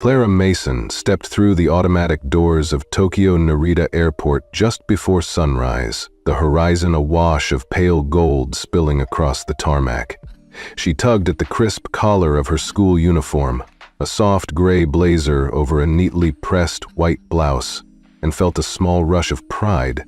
Clara Mason stepped through the automatic doors of Tokyo Narita Airport just before sunrise, the horizon awash of pale gold spilling across the tarmac. She tugged at the crisp collar of her school uniform, a soft gray blazer over a neatly pressed white blouse, and felt a small rush of pride.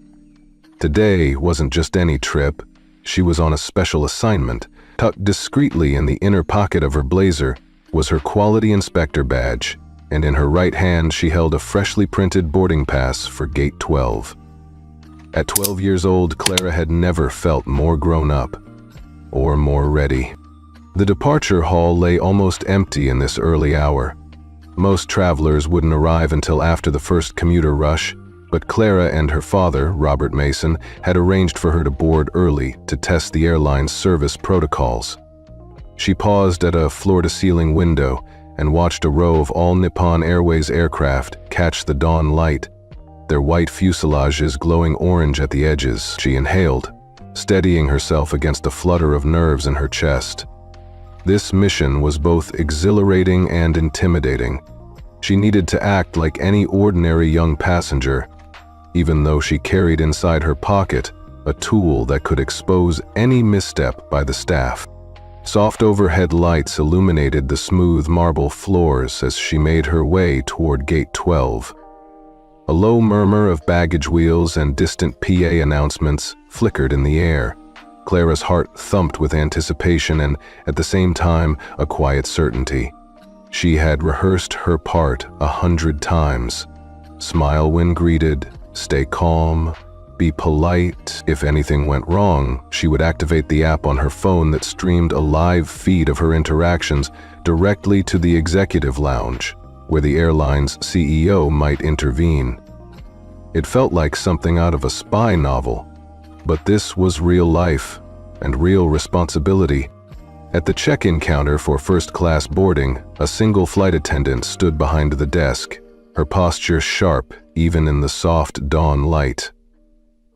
Today wasn't just any trip. She was on a special assignment. Tucked discreetly in the inner pocket of her blazer was her quality inspector badge, and in her right hand she held a freshly printed boarding pass for Gate 12. At 12 years old, Clara had never felt more grown up, or more ready. The departure hall lay almost empty in this early hour. Most travelers wouldn't arrive until after the first commuter rush, but Clara and her father, Robert Mason, had arranged for her to board early to test the airline's service protocols. She paused at a floor-to-ceiling window and watched a row of All Nippon Airways aircraft catch the dawn light, their white fuselages glowing orange at the edges. She inhaled, steadying herself against a flutter of nerves in her chest. This mission was both exhilarating and intimidating. She needed to act like any ordinary young passenger, even though she carried inside her pocket a tool that could expose any misstep by the staff. Soft overhead lights illuminated the smooth marble floors as she made her way toward Gate 12. A low murmur of baggage wheels and distant PA announcements flickered in the air. Clara's heart thumped with anticipation and, at the same time, a quiet certainty. She had rehearsed her part 100 times. Smile when greeted, stay calm, be polite. If anything went wrong, she would activate the app on her phone that streamed a live feed of her interactions directly to the executive lounge, where the airline's CEO might intervene. It felt like something out of a spy novel, but this was real life and real responsibility. At the check-in counter for first-class boarding, a single flight attendant stood behind the desk, her posture sharp even in the soft dawn light.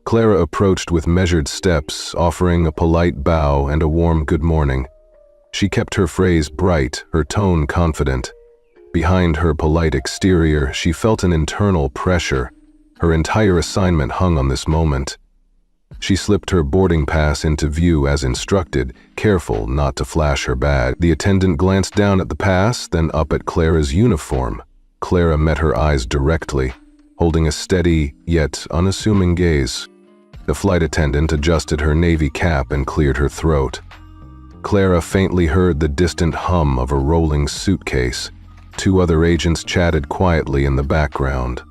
Clara approached with measured steps, offering a polite bow and a warm good morning. She kept her phrase bright, her tone confident. Behind her polite exterior, she felt an internal pressure. Her entire assignment hung on this moment. She slipped her boarding pass into view as instructed, careful not to flash her badge. The attendant glanced down at the pass, then up at Clara's uniform. Clara met her eyes directly, holding a steady, yet unassuming gaze. The flight attendant adjusted her navy cap and cleared her throat. Clara faintly heard the distant hum of a rolling suitcase. Two other agents chatted quietly in the background.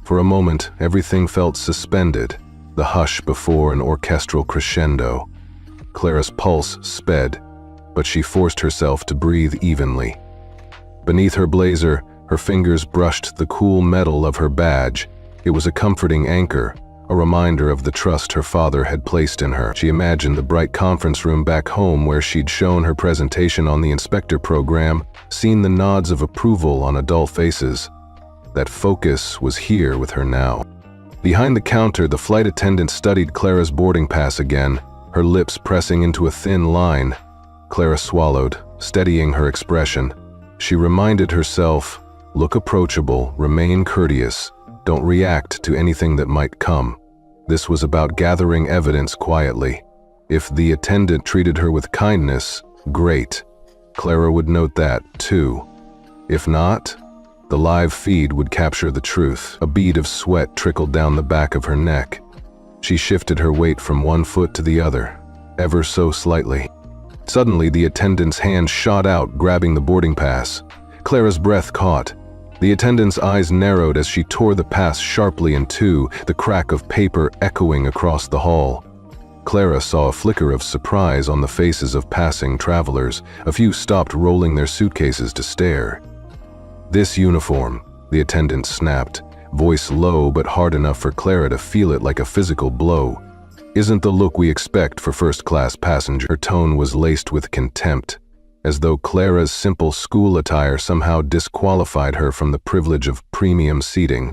For a moment, everything felt suspended, the hush before an orchestral crescendo. Clara's pulse sped, but she forced herself to breathe evenly. Beneath her blazer, her fingers brushed the cool metal of her badge. It was a comforting anchor, a reminder of the trust her father had placed in her. She imagined the bright conference room back home where she'd shown her presentation on the inspector program, seen the nods of approval on adult faces. That focus was here with her now. Behind the counter, the flight attendant studied Clara's boarding pass again, her lips pressing into a thin line. Clara swallowed, steadying her expression. She reminded herself, look approachable, remain courteous, don't react to anything that might come. This was about gathering evidence quietly. If the attendant treated her with kindness, great. Clara would note that, too. If not, the live feed would capture the truth. A bead of sweat trickled down the back of her neck. She shifted her weight from one foot to the other, ever so slightly. Suddenly, the attendant's hand shot out, grabbing the boarding pass. Clara's breath caught. The attendant's eyes narrowed as she tore the pass sharply in two, the crack of paper echoing across the hall. Clara saw a flicker of surprise on the faces of passing travelers. A few stopped rolling their suitcases to stare. This uniform, the attendant snapped, voice low but hard enough for Clara to feel it like a physical blow, isn't the look we expect for first-class passenger. Her tone was laced with contempt, as though Clara's simple school attire somehow disqualified her from the privilege of premium seating.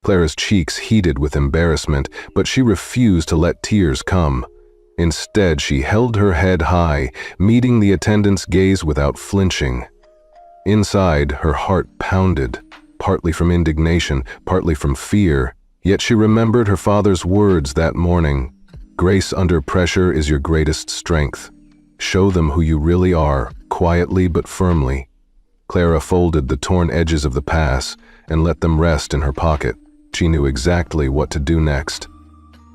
Clara's cheeks heated with embarrassment, but she refused to let tears come. Instead, she held her head high, meeting the attendant's gaze without flinching. Inside, her heart pounded, partly from indignation, partly from fear, yet she remembered her father's words that morning. Grace under pressure is your greatest strength. Show them who you really are, quietly but firmly. Clara folded the torn edges of the pass and let them rest in her pocket. She knew exactly what to do next.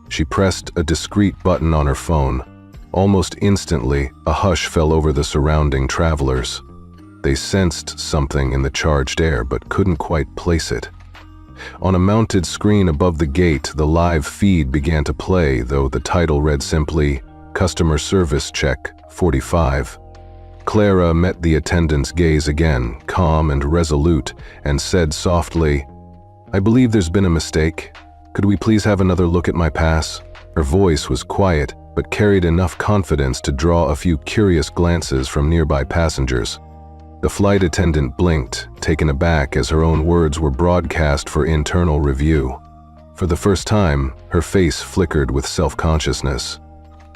She pressed a discreet button on her phone. Almost instantly, a hush fell over the surrounding travelers. They sensed something in the charged air but couldn't quite place it. On a mounted screen above the gate, the live feed began to play, though the title read simply, "Customer Service Check 45. Clara met the attendant's gaze again, calm and resolute, and said softly, "I believe there's been a mistake. Could we please have another look at my pass?" Her voice was quiet, but carried enough confidence to draw a few curious glances from nearby passengers. The flight attendant blinked, taken aback as her own words were broadcast for internal review. For the first time, her face flickered with self-consciousness.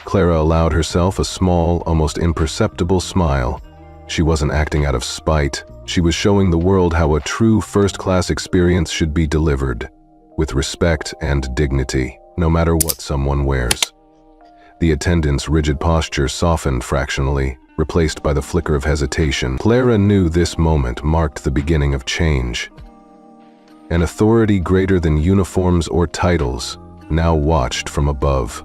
Clara allowed herself a small, almost imperceptible smile. She wasn't acting out of spite. She was showing the world how a true first-class experience should be delivered, with respect and dignity, no matter what someone wears. The attendant's rigid posture softened fractionally, replaced by the flicker of hesitation. Clara knew this moment marked the beginning of change. An authority greater than uniforms or titles now watched from above.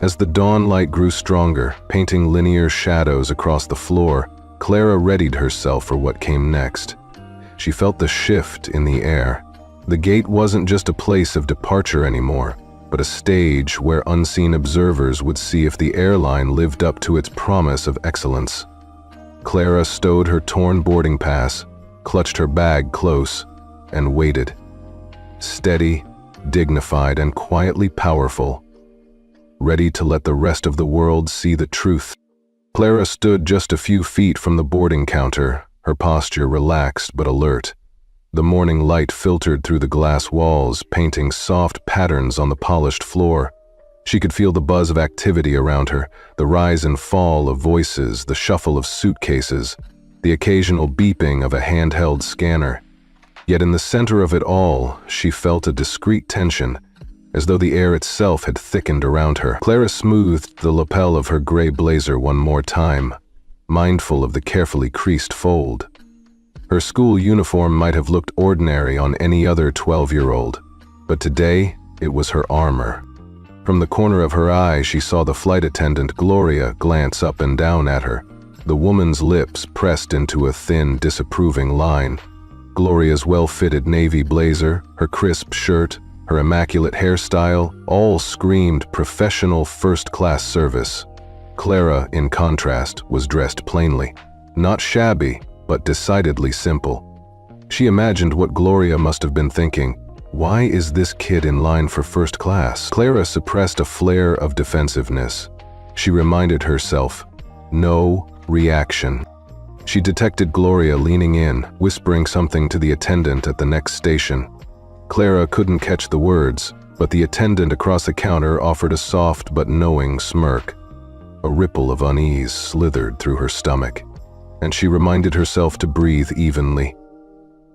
As the dawn light grew stronger, painting linear shadows across the floor, Clara readied herself for what came next. She felt the shift in the air. The gate wasn't just a place of departure anymore, but a stage where unseen observers would see if the airline lived up to its promise of excellence. Clara stowed her torn boarding pass, clutched her bag close, and waited. Steady, dignified, and quietly powerful, ready to let the rest of the world see the truth. Clara stood just a few feet from the boarding counter, her posture relaxed but alert. The morning light filtered through the glass walls, painting soft patterns on the polished floor. She could feel the buzz of activity around her, the rise and fall of voices, the shuffle of suitcases, the occasional beeping of a handheld scanner. Yet in the center of it all, she felt a discreet tension, as though the air itself had thickened around her. Clara smoothed the lapel of her gray blazer one more time, mindful of the carefully creased fold. Her school uniform might have looked ordinary on any other 12-year-old, but today it was her armor. From the corner of her eye, she saw the flight attendant, Gloria, glance up and down at her, the woman's lips pressed into a thin, disapproving line. Gloria's well-fitted navy blazer, her crisp shirt, her immaculate hairstyle, all screamed professional first-class service. Clara, in contrast, was dressed plainly. Not shabby, but decidedly simple. She imagined what Gloria must have been thinking. Why is this kid in line for first class? Clara suppressed a flare of defensiveness. She reminded herself, no reaction. She detected Gloria leaning in, whispering something to the attendant at the next station. Clara couldn't catch the words, but the attendant across the counter offered a soft but knowing smirk. A ripple of unease slithered through her stomach, and she reminded herself to breathe evenly.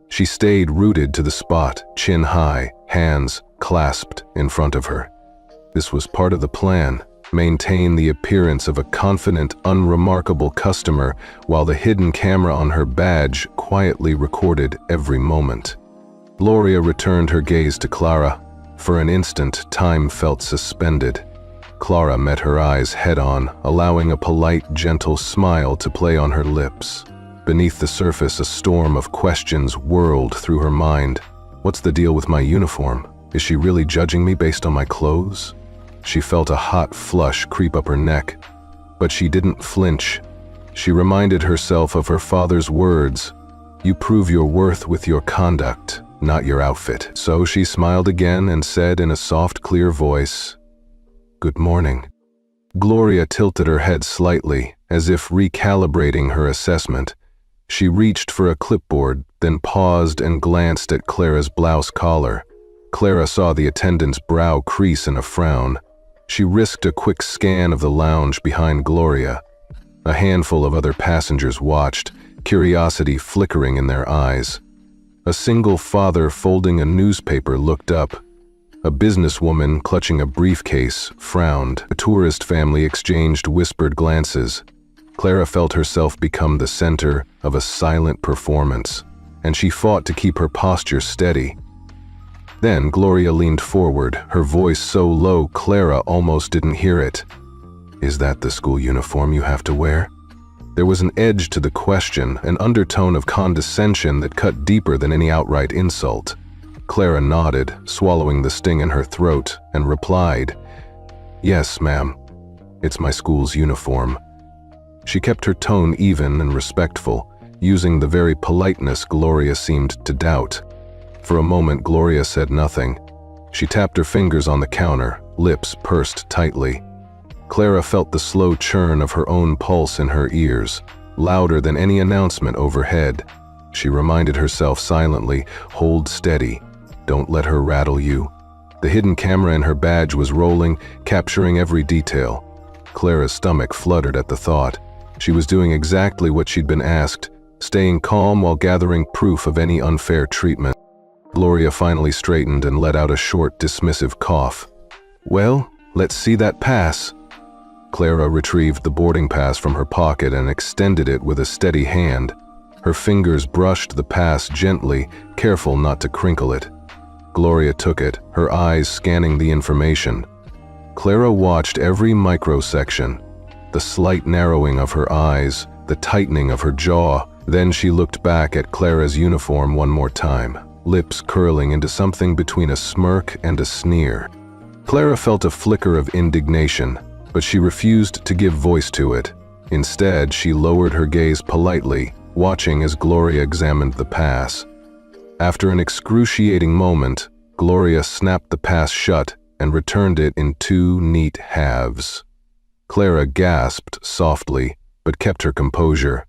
She stayed rooted to the spot, chin high, hands clasped in front of her. This was part of the plan, maintain the appearance of a confident, unremarkable customer while the hidden camera on her badge quietly recorded every moment. Gloria returned her gaze to Clara. For an instant, time felt suspended. Clara met her eyes head-on, allowing a polite, gentle smile to play on her lips. Beneath the surface, a storm of questions whirled through her mind. What's the deal with my uniform? Is she really judging me based on my clothes? She felt a hot flush creep up her neck, but she didn't flinch. She reminded herself of her father's words, "You prove your worth with your conduct, not your outfit." So she smiled again and said in a soft, clear voice, "Good morning." Gloria tilted her head slightly, as if recalibrating her assessment. She reached for a clipboard, then paused and glanced at Clara's blouse collar. Clara saw the attendant's brow crease in a frown. She risked a quick scan of the lounge behind Gloria. A handful of other passengers watched, curiosity flickering in their eyes. A single father folding a newspaper looked up. A businesswoman clutching a briefcase frowned. A tourist family exchanged whispered glances. Clara felt herself become the center of a silent performance, and she fought to keep her posture steady. Then Gloria leaned forward, her voice so low Clara almost didn't hear it. "Is that the school uniform you have to wear?" There was an edge to the question, an undertone of condescension that cut deeper than any outright insult. Clara nodded, swallowing the sting in her throat, and replied, "Yes, ma'am. It's my school's uniform." She kept her tone even and respectful, using the very politeness Gloria seemed to doubt. For a moment, Gloria said nothing. She tapped her fingers on the counter, lips pursed tightly. Clara felt the slow churn of her own pulse in her ears, louder than any announcement overhead. She reminded herself silently, "Hold steady. Don't let her rattle you." The hidden camera in her badge was rolling, capturing every detail. Clara's stomach fluttered at the thought. She was doing exactly what she'd been asked, staying calm while gathering proof of any unfair treatment. Gloria finally straightened and let out a short, dismissive cough. "Well, let's see that pass." Clara retrieved the boarding pass from her pocket and extended it with a steady hand. Her fingers brushed the pass gently, careful not to crinkle it. Gloria took it, her eyes scanning the information. Clara watched every microsection, the slight narrowing of her eyes, the tightening of her jaw. Then she looked back at Clara's uniform one more time, lips curling into something between a smirk and a sneer. Clara felt a flicker of indignation, but she refused to give voice to it. Instead, she lowered her gaze politely, watching as Gloria examined the pass. After an excruciating moment, Gloria snapped the pass shut and returned it in 2 neat halves. Clara gasped softly, but kept her composure.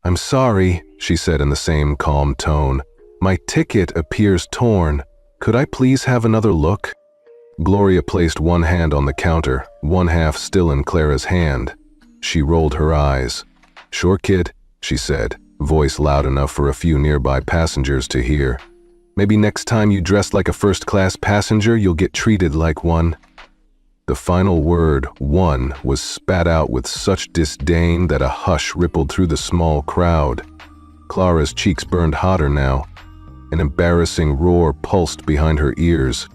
"I'm sorry," she said in the same calm tone. "My ticket appears torn. Could I please have another look?" Gloria placed one hand on the counter, one half still in Clara's hand. She rolled her eyes. "Sure, kid," she said, voice loud enough for a few nearby passengers to hear. "Maybe next time you dress like a first-class passenger, you'll get treated like one." The final word, "one," was spat out with such disdain that a hush rippled through the small crowd. Clara's cheeks burned hotter now. An embarrassing roar pulsed behind her ears.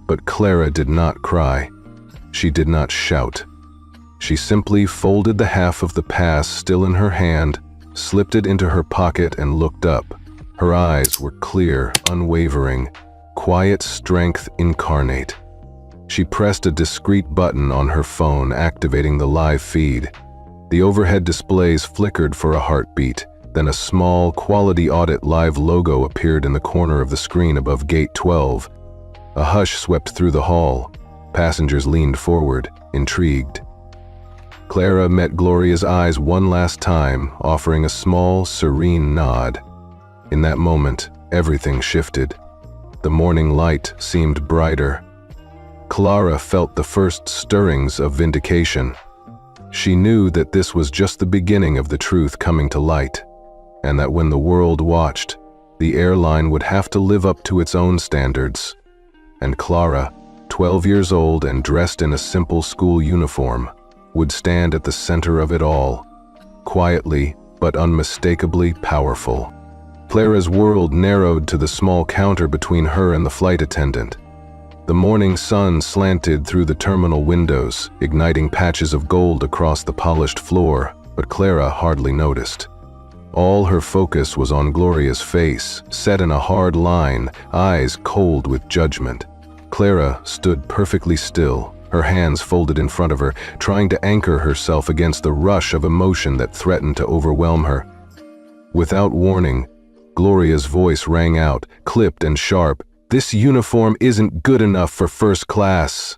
But Clara did not cry. She did not shout. She simply folded the half of the pass still in her hand, slipped it into her pocket and looked up. Her eyes were clear, unwavering, quiet strength incarnate. She pressed a discreet button on her phone, activating the live feed. The overhead displays flickered for a heartbeat, then a small Quality Audit Live logo appeared in the corner of the screen above Gate 12. A hush swept through the hall. Passengers leaned forward, intrigued. Clara met Gloria's eyes one last time, offering a small, serene nod. In that moment, everything shifted. The morning light seemed brighter. Clara felt the first stirrings of vindication. She knew that this was just the beginning of the truth coming to light, and that when the world watched, the airline would have to live up to its own standards. And Clara, 12 years old and dressed in a simple school uniform, would stand at the center of it all, quietly but unmistakably powerful. Clara's world narrowed to the small counter between her and the flight attendant. The morning sun slanted through the terminal windows, igniting patches of gold across the polished floor, but Clara hardly noticed. All her focus was on Gloria's face, set in a hard line, eyes cold with judgment. Clara stood perfectly still, her hands folded in front of her, trying to anchor herself against the rush of emotion that threatened to overwhelm her. Without warning, Gloria's voice rang out, clipped and sharp. "This uniform isn't good enough for first class."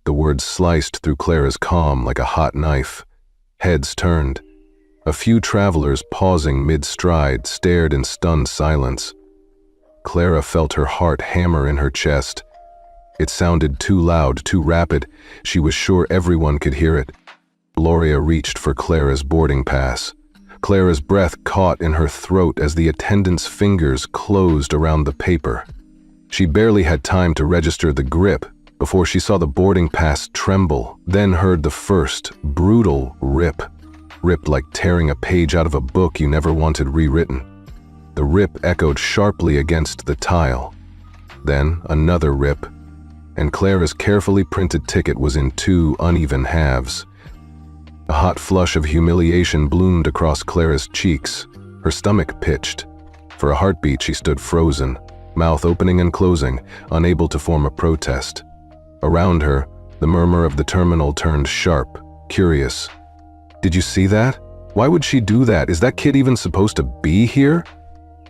The words sliced through Clara's calm like a hot knife. Heads turned. A few travelers, pausing mid-stride, stared in stunned silence. Clara felt her heart hammer in her chest. It sounded too loud, too rapid. She was sure everyone could hear it. Gloria reached for Clara's boarding pass. Clara's breath caught in her throat as the attendant's fingers closed around the paper. She barely had time to register the grip before she saw the boarding pass tremble, then heard the first, brutal rip. Ripped like tearing a page out of a book you never wanted rewritten. The rip echoed sharply against the tile. Then another rip, and Clara's carefully printed ticket was in two uneven halves. A hot flush of humiliation bloomed across Clara's cheeks. Her stomach pitched. For a heartbeat, she stood frozen, mouth opening and closing, unable to form a protest. Around her, the murmur of the terminal turned sharp, curious. "Did you see that? Why would she do that? Is that kid even supposed to be here?"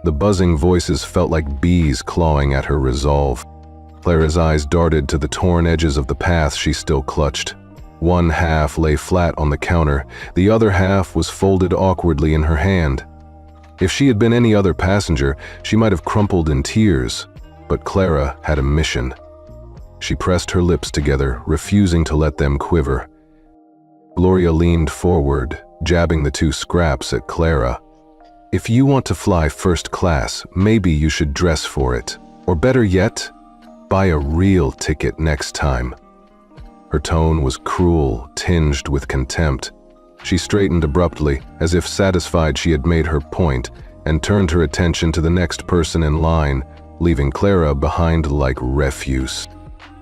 The buzzing voices felt like bees clawing at her resolve. Clara's eyes darted to the torn edges of the path she still clutched. One half lay flat on the counter, the other half was folded awkwardly in her hand. If she had been any other passenger, she might have crumpled in tears, but Clara had a mission. She pressed her lips together, refusing to let them quiver. Gloria leaned forward, jabbing the two scraps at Clara. "If you want to fly first class, maybe you should dress for it. Or better yet, buy a real ticket next time." Her tone was cruel, tinged with contempt. She straightened abruptly, as if satisfied she had made her point, and turned her attention to the next person in line, leaving Clara behind like refuse.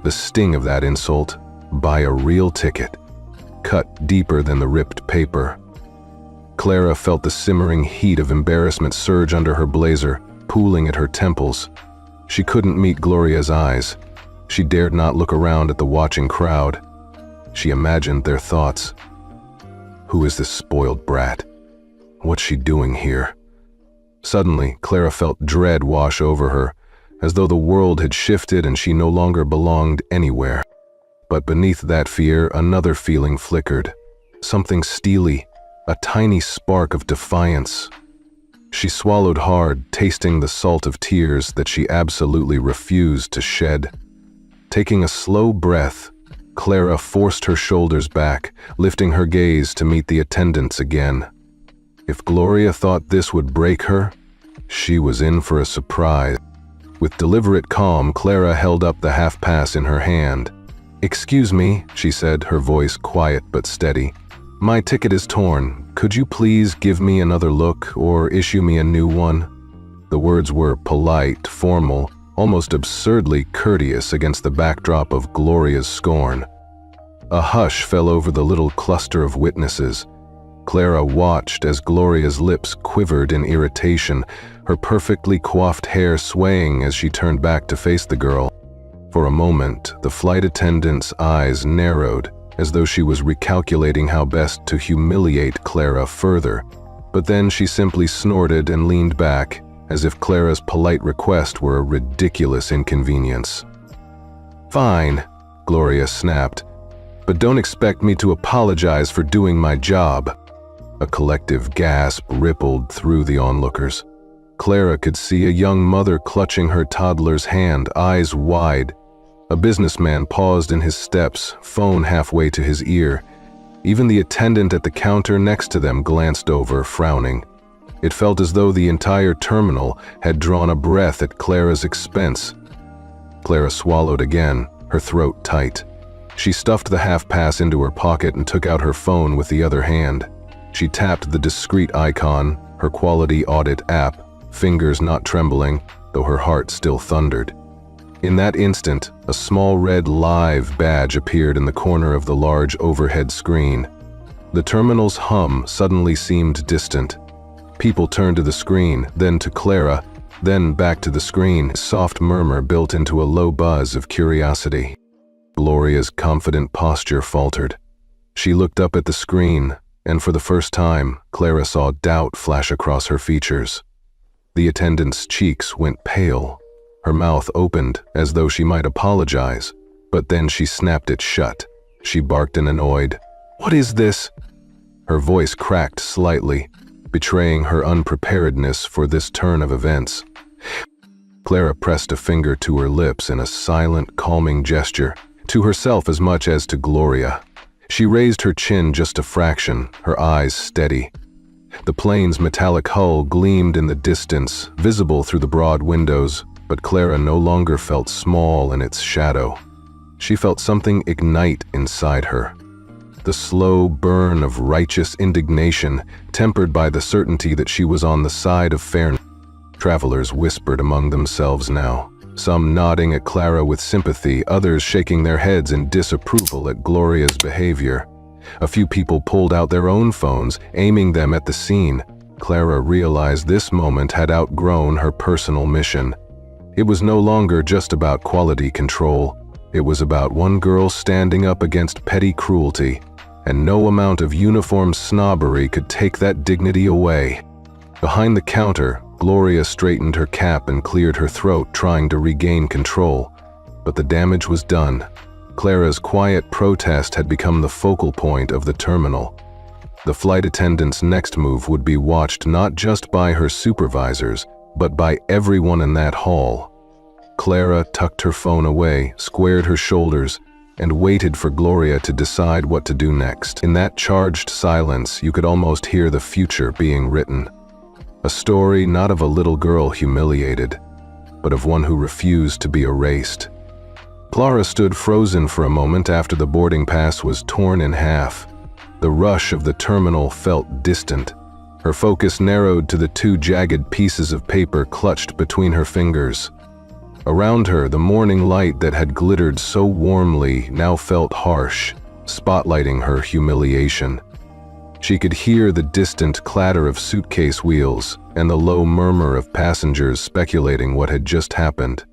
The sting of that insult, "buy a real ticket," cut deeper than the ripped paper. Clara felt the simmering heat of embarrassment surge under her blazer, pooling at her temples. She couldn't meet Gloria's eyes. She dared not look around at the watching crowd. She imagined their thoughts. Who is this spoiled brat? What's she doing here? Suddenly, Clara felt dread wash over her, as though the world had shifted and she no longer belonged anywhere. But beneath that fear, another feeling flickered. Something steely, a tiny spark of defiance. She swallowed hard, tasting the salt of tears that she absolutely refused to shed. Taking a slow breath, Clara forced her shoulders back, lifting her gaze to meet the attendants again. If Gloria thought this would break her, she was in for a surprise. With deliberate calm, Clara held up the half-pass in her hand. "Excuse me," she said, her voice quiet but steady. "My ticket is torn. Could you please give me another look or issue me a new one?" The words were polite, formal, almost absurdly courteous against the backdrop of Gloria's scorn. A hush fell over the little cluster of witnesses. Clara watched as Gloria's lips quivered in irritation, her perfectly coiffed hair swaying as she turned back to face the girl. For a moment, the flight attendant's eyes narrowed, as though she was recalculating how best to humiliate Clara further. But then she simply snorted and leaned back, as if Clara's polite request were a ridiculous inconvenience. "Fine," Gloria snapped, "but don't expect me to apologize for doing my job." A collective gasp rippled through the onlookers. Clara could see a young mother clutching her toddler's hand, eyes wide. A businessman paused in his steps, phone halfway to his ear. Even the attendant at the counter next to them glanced over, frowning. It felt as though the entire terminal had drawn a breath at Clara's expense. Clara swallowed again, her throat tight. She stuffed the half-pass into her pocket and took out her phone with the other hand. She tapped the discreet icon, her quality audit app, fingers not trembling, though her heart still thundered. In that instant, a small red live badge appeared in the corner of the large overhead screen. The terminal's hum suddenly seemed distant. People turned to the screen, then to Clara, then back to the screen. A soft murmur built into a low buzz of curiosity. Gloria's confident posture faltered. She looked up at the screen, and for the first time, Clara saw doubt flash across her features. The attendant's cheeks went pale. Her mouth opened as though she might apologize, but then she snapped it shut. She barked in annoyed, "What is this?" Her voice cracked slightly, betraying her unpreparedness for this turn of events. Clara pressed a finger to her lips in a silent, calming gesture, to herself as much as to Gloria. She raised her chin just a fraction, her eyes steady. The plane's metallic hull gleamed in the distance, visible through the broad windows, but Clara no longer felt small in its shadow. She felt something ignite inside her. The slow burn of righteous indignation, tempered by the certainty that she was on the side of fairness. Travelers whispered among themselves now, some nodding at Clara with sympathy, others shaking their heads in disapproval at Gloria's behavior. A few people pulled out their own phones, aiming them at the scene. Clara realized this moment had outgrown her personal mission. It was no longer just about quality control. It was about one girl standing up against petty cruelty, and no amount of uniform snobbery could take that dignity away. Behind the counter, Gloria straightened her cap and cleared her throat, trying to regain control. But the damage was done. Clara's quiet protest had become the focal point of the terminal. The flight attendant's next move would be watched not just by her supervisors, but by everyone in that hall. Clara tucked her phone away, squared her shoulders, and waited for Gloria to decide what to do next. In that charged silence, you could almost hear the future being written. A story not of a little girl humiliated, but of one who refused to be erased. Clara stood frozen for a moment after the boarding pass was torn in half. The rush of the terminal felt distant. Her focus narrowed to the two jagged pieces of paper clutched between her fingers. Around her, the morning light that had glittered so warmly now felt harsh, spotlighting her humiliation. She could hear the distant clatter of suitcase wheels and the low murmur of passengers speculating what had just happened.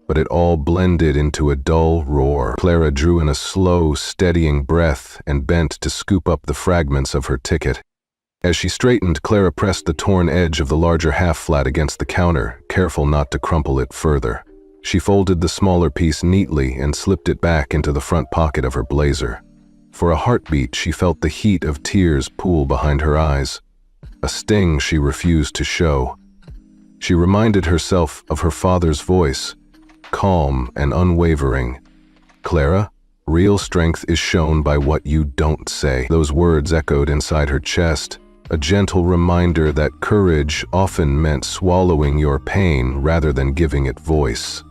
But it all blended into a dull roar. Clara drew in a slow, steadying breath and bent to scoop up the fragments of her ticket. As she straightened, Clara pressed the torn edge of the larger half-flat against the counter, careful not to crumple it further. She folded the smaller piece neatly and slipped it back into the front pocket of her blazer. For a heartbeat, she felt the heat of tears pool behind her eyes, a sting she refused to show. She reminded herself of her father's voice, calm and unwavering. "Clara, real strength is shown by what you don't say." Those words echoed inside her chest, a gentle reminder that courage often meant swallowing your pain rather than giving it voice.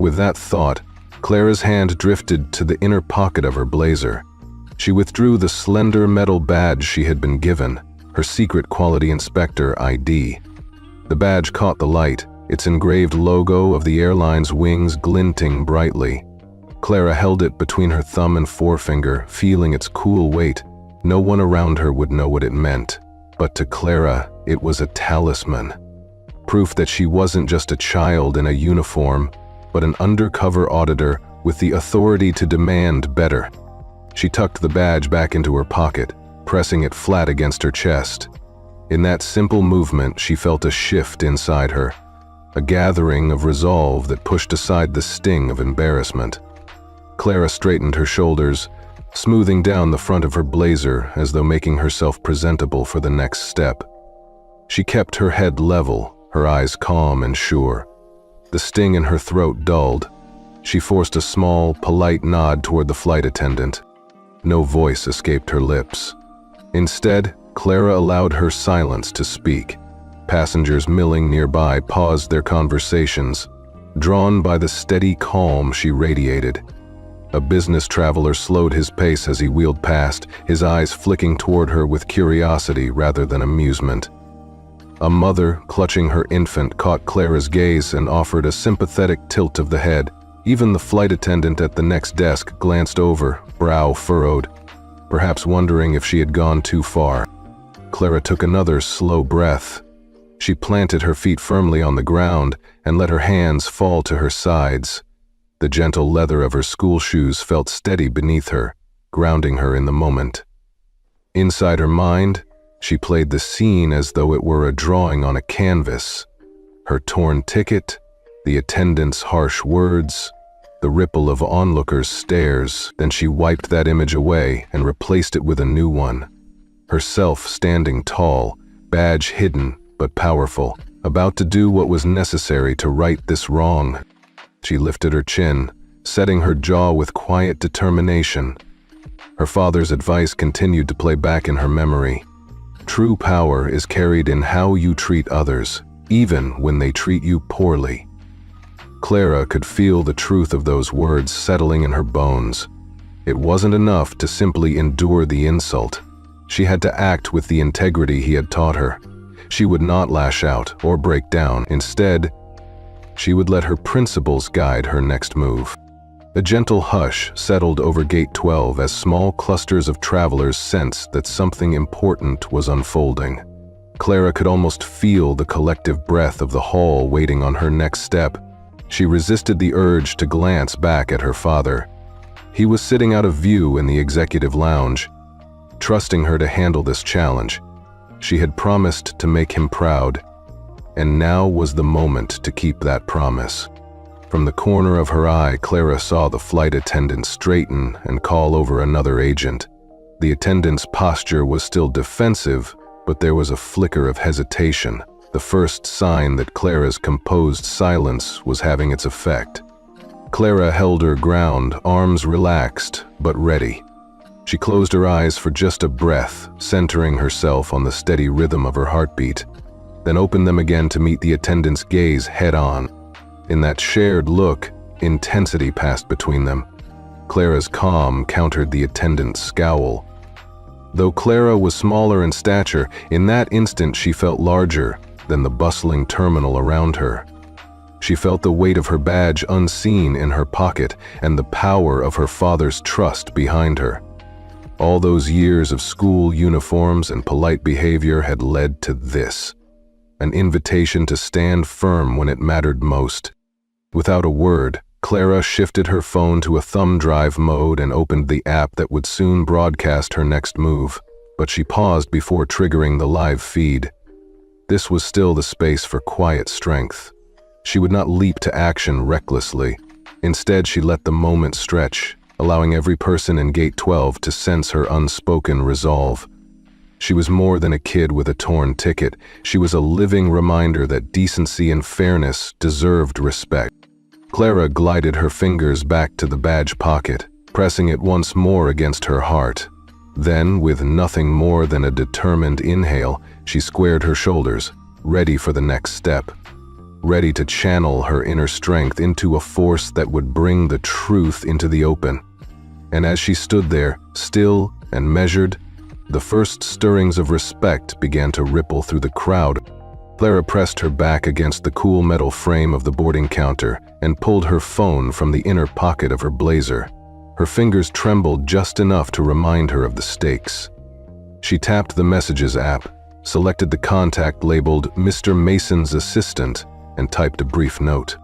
With that thought, Clara's hand drifted to the inner pocket of her blazer. She withdrew the slender metal badge she had been given, her secret quality inspector ID. The badge caught the light, its engraved logo of the airline's wings glinting brightly. Clara held it between her thumb and forefinger, feeling its cool weight. No one around her would know what it meant, but to Clara, it was a talisman. Proof that she wasn't just a child in a uniform, but an undercover auditor with the authority to demand better. She tucked the badge back into her pocket, pressing it flat against her chest. In that simple movement, she felt a shift inside her, a gathering of resolve that pushed aside the sting of embarrassment. Clara straightened her shoulders, smoothing down the front of her blazer as though making herself presentable for the next step. She kept her head level, her eyes calm and sure. The sting in her throat dulled. She forced a small, polite nod toward the flight attendant. No voice escaped her lips. Instead, Clara allowed her silence to speak. Passengers milling nearby paused their conversations, drawn by the steady calm she radiated. A business traveler slowed his pace as he wheeled past, his eyes flicking toward her with curiosity rather than amusement. A mother, clutching her infant, caught Clara's gaze and offered a sympathetic tilt of the head. Even the flight attendant at the next desk glanced over, brow furrowed, perhaps wondering if she had gone too far. Clara took another slow breath. She planted her feet firmly on the ground and let her hands fall to her sides. The gentle leather of her school shoes felt steady beneath her, grounding her in the moment. Inside her mind, she played the scene as though it were a drawing on a canvas. Her torn ticket, the attendant's harsh words, the ripple of onlookers' stares. Then she wiped that image away and replaced it with a new one. Herself standing tall, badge hidden but powerful, about to do what was necessary to right this wrong. She lifted her chin, setting her jaw with quiet determination. Her father's advice continued to play back in her memory. True power is carried in how you treat others, even when they treat you poorly. Clara could feel the truth of those words settling in her bones. It wasn't enough to simply endure the insult. She had to act with the integrity he had taught her. She would not lash out or break down. Instead, she would let her principles guide her next move. A gentle hush settled over Gate 12 as small clusters of travelers sensed that something important was unfolding. Clara could almost feel the collective breath of the hall waiting on her next step. She resisted the urge to glance back at her father. He was sitting out of view in the executive lounge, trusting her to handle this challenge. She had promised to make him proud, and now was the moment to keep that promise. From the corner of her eye, Clara saw the flight attendant straighten and call over another agent. The attendant's posture was still defensive, but there was a flicker of hesitation, the first sign that Clara's composed silence was having its effect. Clara held her ground, arms relaxed, but ready. She closed her eyes for just a breath, centering herself on the steady rhythm of her heartbeat, then opened them again to meet the attendant's gaze head-on. In that shared look, intensity passed between them. Clara's calm countered the attendant's scowl. Though Clara was smaller in stature, in that instant she felt larger than the bustling terminal around her. She felt the weight of her badge unseen in her pocket and the power of her father's trust behind her. All those years of school uniforms and polite behavior had led to this. An invitation to stand firm when it mattered most. Without a word, Clara shifted her phone to a thumb drive mode and opened the app that would soon broadcast her next move, but she paused before triggering the live feed. This was still the space for quiet strength. She would not leap to action recklessly. Instead, she let the moment stretch, allowing every person in Gate 12 to sense her unspoken resolve. She was more than a kid with a torn ticket. She was a living reminder that decency and fairness deserved respect. Clara glided her fingers back to the badge pocket, pressing it once more against her heart. Then, with nothing more than a determined inhale, she squared her shoulders, ready for the next step, ready to channel her inner strength into a force that would bring the truth into the open. And as she stood there, still and measured, the first stirrings of respect began to ripple through the crowd. Clara pressed her back against the cool metal frame of the boarding counter and pulled her phone from the inner pocket of her blazer. Her fingers trembled just enough to remind her of the stakes. She tapped the Messages app, selected the contact labeled Mr. Mason's assistant, and typed a brief note.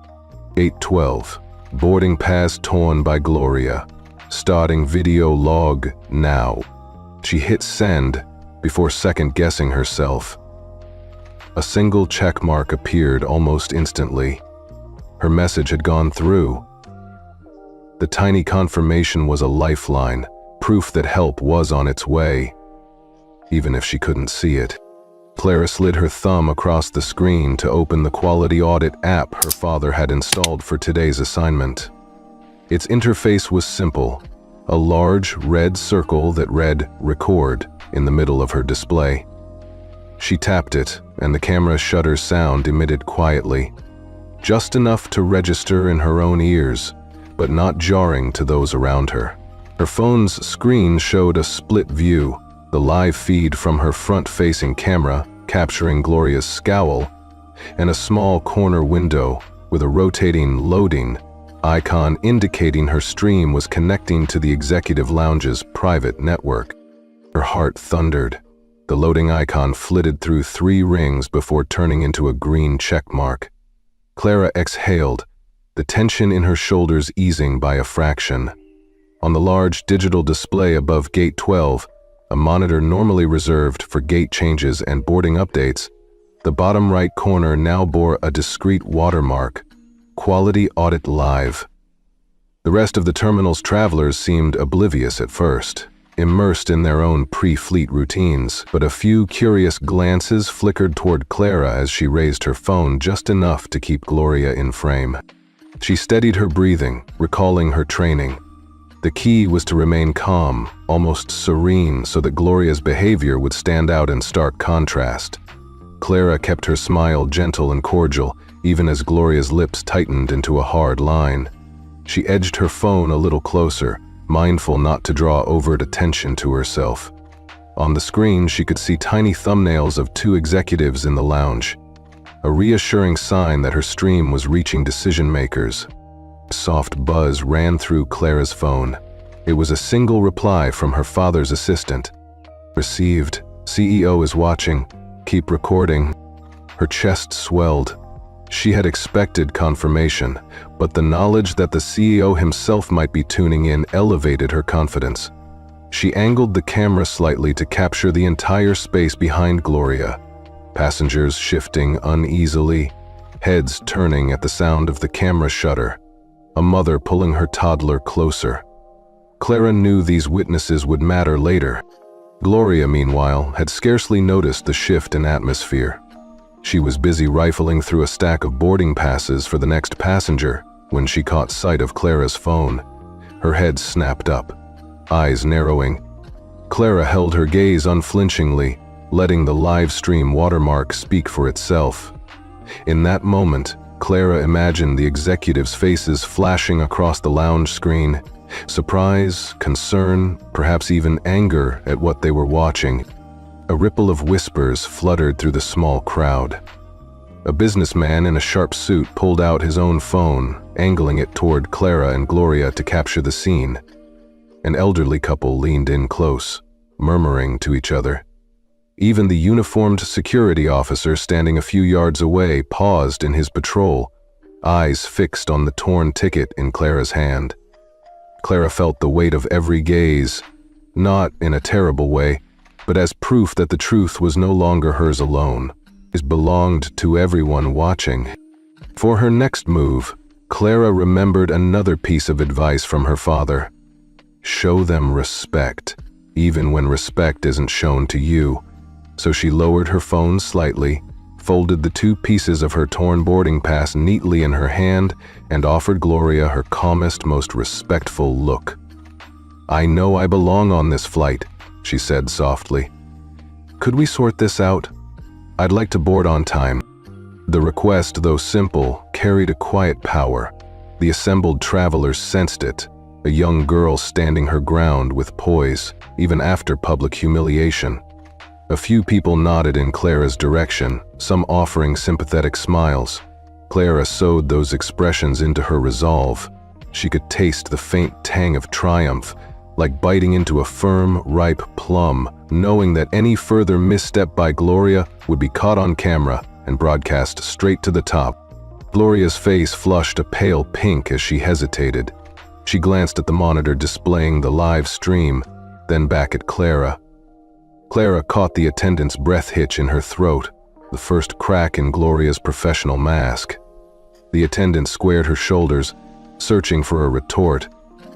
Gate 12. Boarding pass torn by Gloria. Starting video log now. She hit send before second-guessing herself. A single check mark appeared almost instantly. Her message had gone through. The tiny confirmation was a lifeline, proof that help was on its way, even if she couldn't see it. Clara slid her thumb across the screen to open the Quality Audit app her father had installed for today's assignment. Its interface was simple, a large red circle that read "Record" in the middle of her display. She tapped it, and the camera shutter sound emitted quietly, just enough to register in her own ears, but not jarring to those around her. Her phone's screen showed a split view, the live feed from her front-facing camera capturing Gloria's scowl, and a small corner window with a rotating loading icon indicating her stream was connecting to the executive lounge's private network. Her heart thundered. The loading icon flitted through 3 rings before turning into a green check mark. Clara exhaled, the tension in her shoulders easing by a fraction. On the large digital display above Gate 12, a monitor normally reserved for gate changes and boarding updates, the bottom right corner now bore a discreet watermark, Quality Audit Live. The rest of the terminal's travelers seemed oblivious at first, immersed in their own pre-fleet routines, but a few curious glances flickered toward Clara as she raised her phone just enough to keep Gloria in frame. She steadied her breathing, recalling her training. The key was to remain calm, almost serene, so that Gloria's behavior would stand out in stark contrast. Clara kept her smile gentle and cordial, even as Gloria's lips tightened into a hard line. She edged her phone a little closer, mindful not to draw overt attention to herself. On the screen, she could see tiny thumbnails of two executives in the lounge, a reassuring sign that her stream was reaching decision-makers. A soft buzz ran through Clara's phone. It was a single reply from her father's assistant. Received. CEO is watching. Keep recording. Her chest swelled. She had expected confirmation, but the knowledge that the CEO himself might be tuning in elevated her confidence. She angled the camera slightly to capture the entire space behind Gloria. Passengers shifting uneasily, heads turning at the sound of the camera shutter. A mother pulling her toddler closer. Clara knew these witnesses would matter later. Gloria, meanwhile, had scarcely noticed the shift in atmosphere. She was busy rifling through a stack of boarding passes for the next passenger when she caught sight of Clara's phone. Her head snapped up, eyes narrowing. Clara held her gaze unflinchingly, letting the live stream watermark speak for itself. In that moment, Clara imagined the executives' faces flashing across the lounge screen. Surprise, concern, perhaps even anger at what they were watching. A ripple of whispers fluttered through the small crowd. A businessman in a sharp suit pulled out his own phone, angling it toward Clara and Gloria to capture the scene. An elderly couple leaned in close, murmuring to each other. Even the uniformed security officer standing a few yards away paused in his patrol, eyes fixed on the torn ticket in Clara's hand. Clara felt the weight of every gaze, not in a terrible way, but as proof that the truth was no longer hers alone. It belonged to everyone watching. For her next move, Clara remembered another piece of advice from her father. Show them respect, even when respect isn't shown to you. So she lowered her phone slightly, folded the two pieces of her torn boarding pass neatly in her hand, and offered Gloria her calmest, most respectful look. "I know I belong on this flight," she said softly. "Could we sort this out? I'd like to board on time." The request, though simple, carried a quiet power. The assembled travelers sensed it, a young girl standing her ground with poise, even after public humiliation. A few people nodded in Clara's direction, some offering sympathetic smiles. Clara sewed those expressions into her resolve. She could taste the faint tang of triumph, like biting into a firm, ripe plum, knowing that any further misstep by Gloria would be caught on camera and broadcast straight to the top. Gloria's face flushed a pale pink as she hesitated. She glanced at the monitor displaying the live stream, then back at Clara. Clara caught the attendant's breath hitch in her throat, the first crack in Gloria's professional mask. The attendant squared her shoulders, searching for a retort,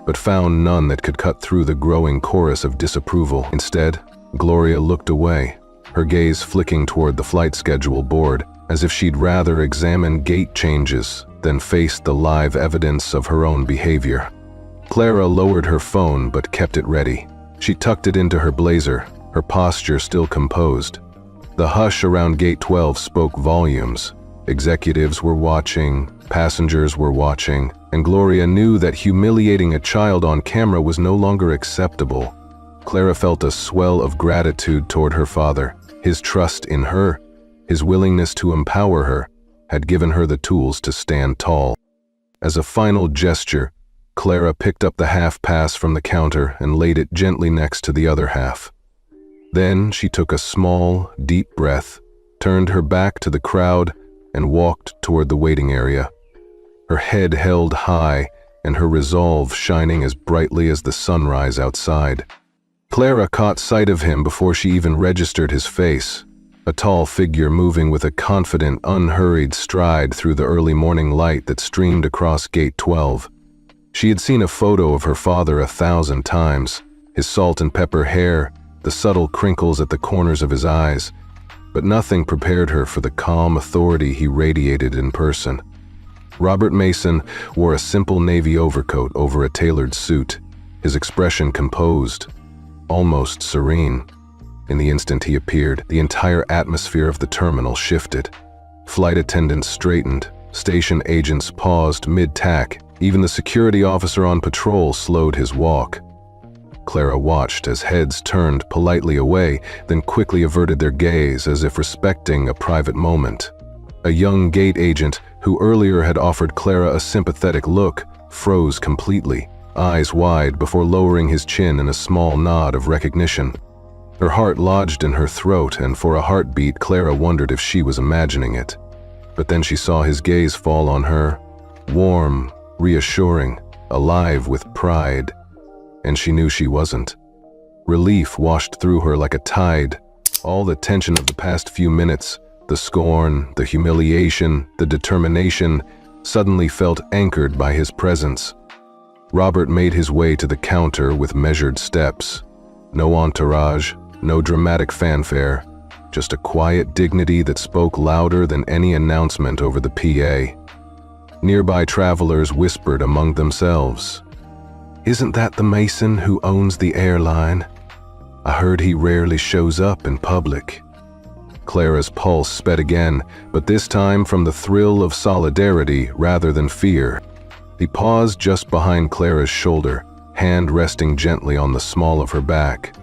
but found none that could cut through the growing chorus of disapproval. Instead, Gloria looked away, her gaze flicking toward the flight schedule board, as if she'd rather examine gate changes than face the live evidence of her own behavior. Clara lowered her phone but kept it ready. She tucked it into her blazer, her posture still composed. The hush around Gate 12 spoke volumes. Executives were watching, passengers were watching, and Gloria knew that humiliating a child on camera was no longer acceptable. Clara felt a swell of gratitude toward her father. His trust in her, his willingness to empower her, had given her the tools to stand tall. As a final gesture, Clara picked up the half pass from the counter and laid it gently next to the other half. Then she took a small, deep breath, turned her back to the crowd, and walked toward the waiting area. Her head held high and her resolve shining as brightly as the sunrise outside. Clara caught sight of him before she even registered his face, a tall figure moving with a confident, unhurried stride through the early morning light that streamed across Gate 12. She had seen a photo of her father 1,000 times, his salt and pepper hair, the subtle crinkles at the corners of his eyes, but nothing prepared her for the calm authority he radiated in person. Robert Mason wore a simple navy overcoat over a tailored suit, his expression composed, almost serene. In the instant he appeared, the entire atmosphere of the terminal shifted. Flight attendants straightened, station agents paused mid-tack, even the security officer on patrol slowed his walk. Clara watched as heads turned politely away, then quickly averted their gaze as if respecting a private moment. A young gate agent, who earlier had offered Clara a sympathetic look, froze completely, eyes wide before lowering his chin in a small nod of recognition. Her heart lodged in her throat, and for a heartbeat Clara wondered if she was imagining it. But then she saw his gaze fall on her, warm, reassuring, alive with pride, and she knew she wasn't. Relief washed through her like a tide. All the tension of the past few minutes, the scorn, the humiliation, the determination, suddenly felt anchored by his presence. Robert made his way to the counter with measured steps. No entourage, no dramatic fanfare, just a quiet dignity that spoke louder than any announcement over the PA. Nearby travelers whispered among themselves, "Isn't that the Mason who owns the airline? I heard he rarely shows up in public." Clara's pulse sped again, but this time from the thrill of solidarity rather than fear. He paused just behind Clara's shoulder, hand resting gently on the small of her back.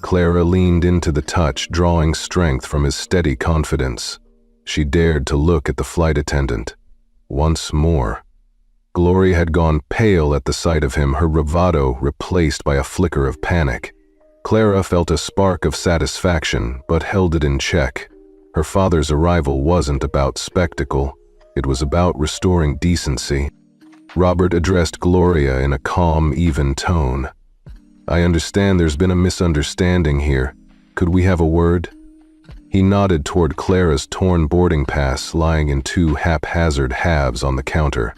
Clara leaned into the touch, drawing strength from his steady confidence. She dared to look at the flight attendant. Once more. Gloria had gone pale at the sight of him, her bravado replaced by a flicker of panic. Clara felt a spark of satisfaction, but held it in check. Her father's arrival wasn't about spectacle. It was about restoring decency. Robert addressed Gloria in a calm, even tone. "I understand there's been a misunderstanding here. Could we have a word?" He nodded toward Clara's torn boarding pass lying in two haphazard halves on the counter.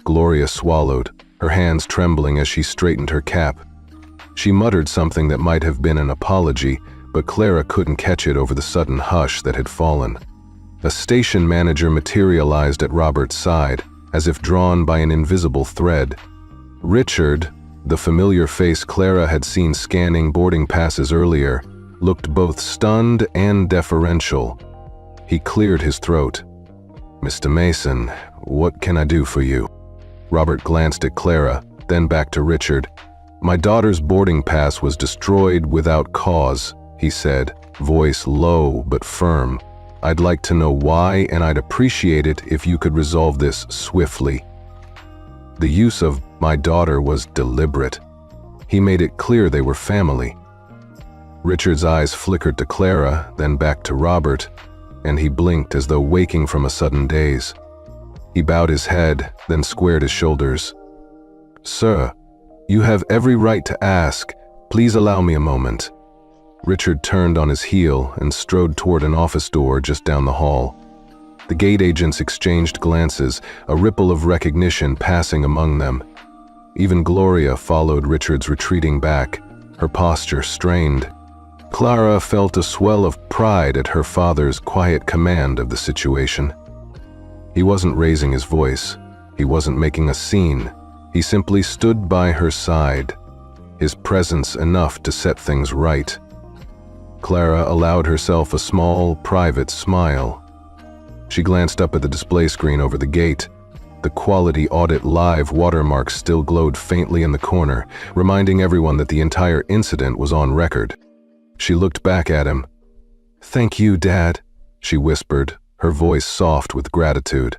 Gloria swallowed, her hands trembling as she straightened her cap. She muttered something that might have been an apology, but Clara couldn't catch it over the sudden hush that had fallen. A station manager materialized at Robert's side, as if drawn by an invisible thread. Richard, the familiar face Clara had seen scanning boarding passes earlier, looked both stunned and deferential. He cleared his throat. "Mr. Mason, what can I do for you?" Robert glanced at Clara, then back to Richard. "My daughter's boarding pass was destroyed without cause," he said, voice low but firm. "I'd like to know why, and I'd appreciate it if you could resolve this swiftly." The use of "my daughter" was deliberate. He made it clear they were family. Richard's eyes flickered to Clara, then back to Robert, and he blinked as though waking from a sudden daze. He bowed his head, then squared his shoulders. "Sir, you have every right to ask. Please allow me a moment." Richard turned on his heel and strode toward an office door just down the hall. The gate agents exchanged glances, a ripple of recognition passing among them. Even Gloria followed Richard's retreating back, her posture strained. Clara felt a swell of pride at her father's quiet command of the situation. He wasn't raising his voice. He wasn't making a scene. He simply stood by her side, his presence enough to set things right. Clara allowed herself a small, private smile. She glanced up at the display screen over the gate. The Quality Audit Live watermark still glowed faintly in the corner, reminding everyone that the entire incident was on record. She looked back at him. "Thank you, Dad," she whispered, her voice soft with gratitude.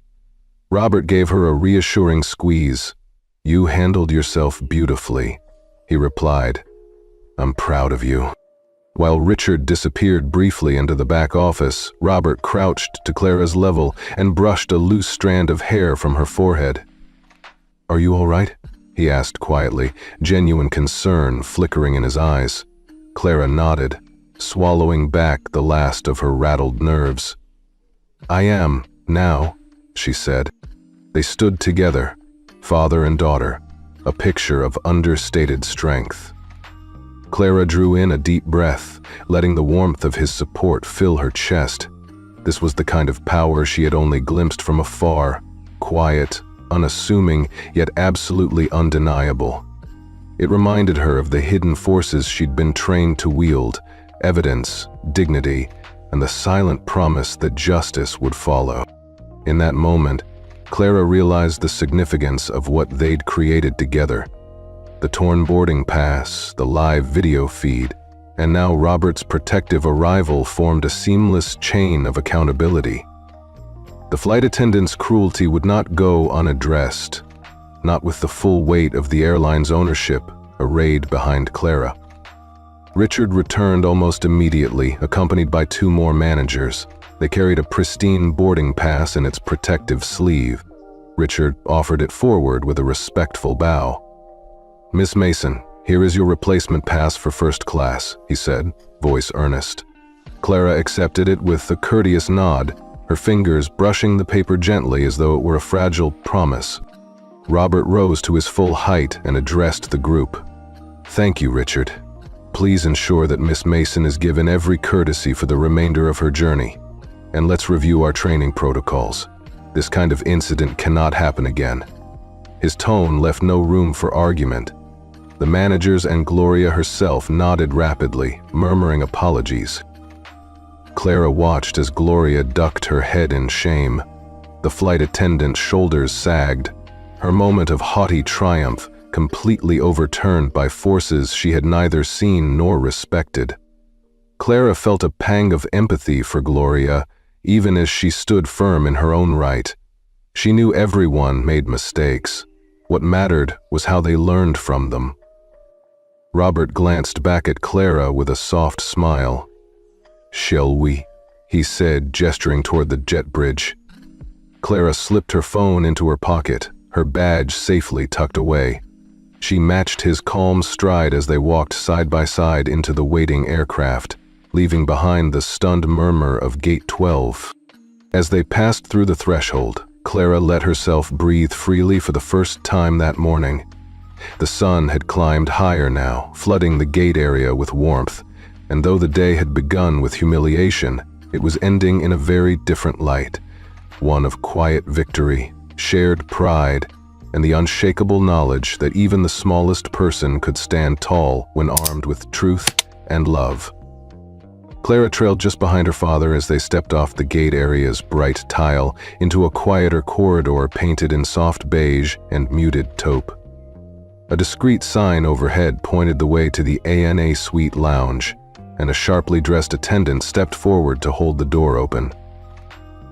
Robert gave her a reassuring squeeze. "You handled yourself beautifully," he replied. "I'm proud of you." While Richard disappeared briefly into the back office, Robert crouched to Clara's level and brushed a loose strand of hair from her forehead. "Are you all right?" he asked quietly, genuine concern flickering in his eyes. Clara nodded, swallowing back the last of her rattled nerves. "I am, now," she said. They stood together, father and daughter, a picture of understated strength. Clara drew in a deep breath, letting the warmth of his support fill her chest. This was the kind of power she had only glimpsed from afar, quiet, unassuming, yet absolutely undeniable. It reminded her of the hidden forces she'd been trained to wield: evidence, dignity, and the silent promise that justice would follow. In that moment, Clara realized the significance of what they'd created together. The torn boarding pass, the live video feed, and now Robert's protective arrival formed a seamless chain of accountability. The flight attendant's cruelty would not go unaddressed, not with the full weight of the airline's ownership arrayed behind Clara. Richard returned almost immediately, accompanied by 2 more managers. They carried a pristine boarding pass in its protective sleeve. Richard offered it forward with a respectful bow. "Miss Mason, here is your replacement pass for first class," he said, voice earnest. Clara accepted it with a courteous nod, her fingers brushing the paper gently as though it were a fragile promise. Robert rose to his full height and addressed the group. "Thank you, Richard. Please ensure that Miss Mason is given every courtesy for the remainder of her journey. And let's review our training protocols. This kind of incident cannot happen again." His tone left no room for argument. The managers and Gloria herself nodded rapidly, murmuring apologies. Clara watched as Gloria ducked her head in shame. The flight attendant's shoulders sagged, her moment of haughty triumph completely overturned by forces she had neither seen nor respected. Clara felt a pang of empathy for Gloria, even as she stood firm in her own right. She knew everyone made mistakes. What mattered was how they learned from them. Robert glanced back at Clara with a soft smile. "Shall we?" he said, gesturing toward the jet bridge. Clara slipped her phone into her pocket, her badge safely tucked away. She matched his calm stride as they walked side by side into the waiting aircraft, leaving behind the stunned murmur of Gate 12. As they passed through the threshold, Clara let herself breathe freely for the first time that morning. The sun had climbed higher now, flooding the gate area with warmth, and though the day had begun with humiliation, it was ending in a very different light, one of quiet victory, shared pride, and the unshakable knowledge that even the smallest person could stand tall when armed with truth and love. Clara trailed just behind her father as they stepped off the gate area's bright tile into a quieter corridor painted in soft beige and muted taupe. A discreet sign overhead pointed the way to the ANA Suite Lounge, and a sharply dressed attendant stepped forward to hold the door open.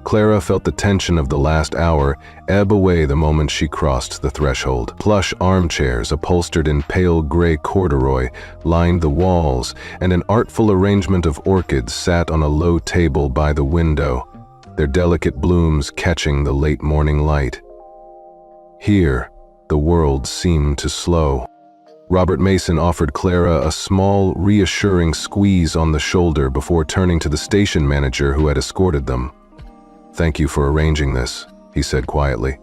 Clara felt the tension of the last hour ebb away the moment she crossed the threshold. Plush armchairs upholstered in pale gray corduroy lined the walls, and an artful arrangement of orchids sat on a low table by the window, their delicate blooms catching the late morning light. Here, the world seemed to slow. Robert Mason offered Clara a small, reassuring squeeze on the shoulder before turning to the station manager who had escorted them. "Thank you for arranging this," he said quietly.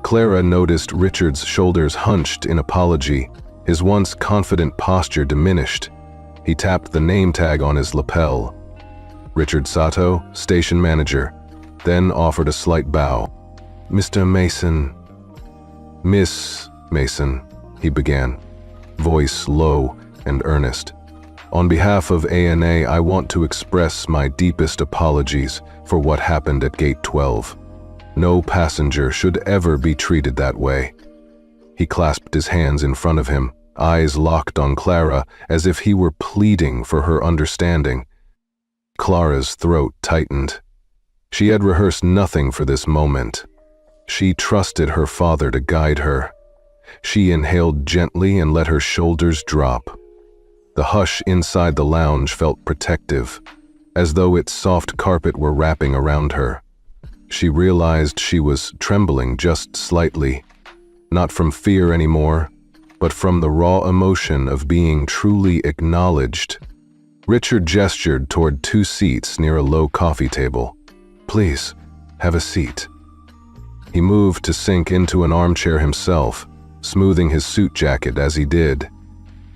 Clara noticed Richard's shoulders hunched in apology, his once confident posture diminished. He tapped the name tag on his lapel. "Richard Sato, station manager," then offered a slight bow. "Mr. Mason." "Miss Mason," he began, voice low and earnest. "On behalf of ANA, I want to express my deepest apologies for what happened at Gate 12. No passenger should ever be treated that way." He clasped his hands in front of him, eyes locked on Clara as if he were pleading for her understanding. Clara's throat tightened. She had rehearsed nothing for this moment. She trusted her father to guide her. She inhaled gently and let her shoulders drop. The hush inside the lounge felt protective, as though its soft carpet were wrapping around her. She realized she was trembling just slightly, not from fear anymore, but from the raw emotion of being truly acknowledged. Richard gestured toward 2 seats near a low coffee table. "Please, have a seat." He moved to sink into an armchair himself, smoothing his suit jacket as he did.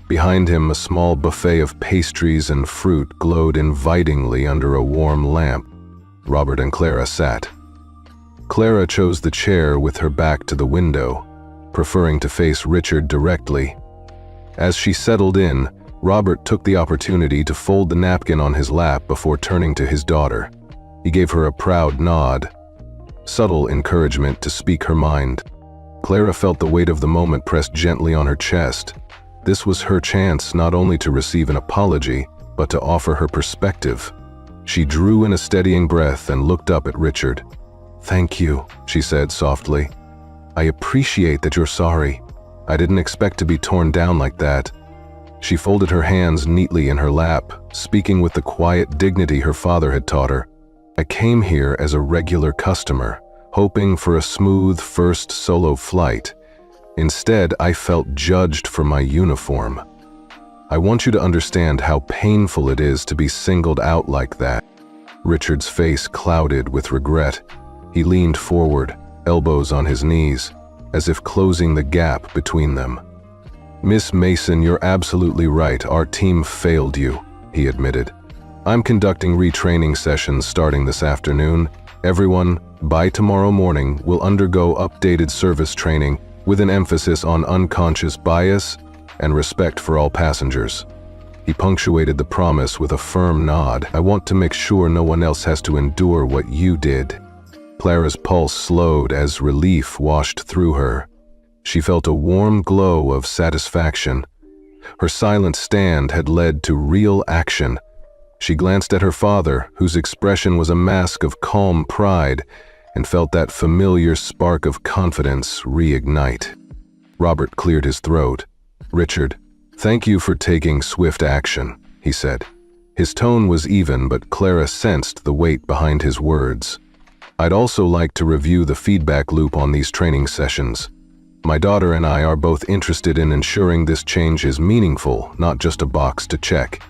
Behind him, a small buffet of pastries and fruit glowed invitingly under a warm lamp. Robert and Clara sat. Clara chose the chair with her back to the window, preferring to face Richard directly. As she settled in, Robert took the opportunity to fold the napkin on his lap before turning to his daughter. He gave her a proud nod, subtle encouragement to speak her mind. Clara felt the weight of the moment pressed gently on her chest. This was her chance not only to receive an apology, but to offer her perspective. She drew in a steadying breath and looked up at Richard. "Thank you," she said softly. "I appreciate that you're sorry. I didn't expect to be torn down like that." She folded her hands neatly in her lap, speaking with the quiet dignity her father had taught her. "I came here as a regular customer, hoping for a smooth first solo flight. Instead, I felt judged for my uniform. I want you to understand how painful it is to be singled out like that." Richard's face clouded with regret. He leaned forward, elbows on his knees, as if closing the gap between them. "Miss Mason, you're absolutely right. Our team failed you," he admitted. "I'm conducting retraining sessions starting this afternoon. Everyone, by tomorrow morning, will undergo updated service training with an emphasis on unconscious bias and respect for all passengers." He punctuated the promise with a firm nod. "I want to make sure no one else has to endure what you did." Clara's pulse slowed as relief washed through her. She felt a warm glow of satisfaction. Her silent stand had led to real action. She glanced at her father, whose expression was a mask of calm pride, and felt that familiar spark of confidence reignite. Robert cleared his throat. "Richard, thank you for taking swift action," he said. His tone was even, but Clara sensed the weight behind his words. "I'd also like to review the feedback loop on these training sessions. My daughter and I are both interested in ensuring this change is meaningful, not just a box to check."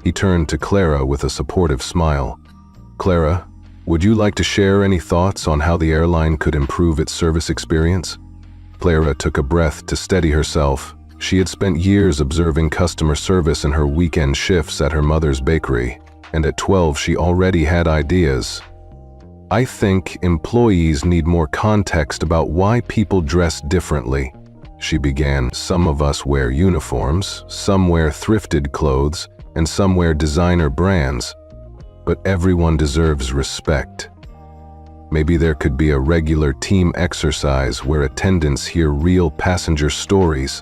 He turned to Clara with a supportive smile. "Clara, would you like to share any thoughts on how the airline could improve its service experience?" Clara took a breath to steady herself. She had spent years observing customer service in her weekend shifts at her mother's bakery, and at 12 she already had ideas. "I think employees need more context about why people dress differently," she began. "Some of us wear uniforms, some wear thrifted clothes, and some wear designer brands. But everyone deserves respect. Maybe there could be a regular team exercise where attendants hear real passenger stories.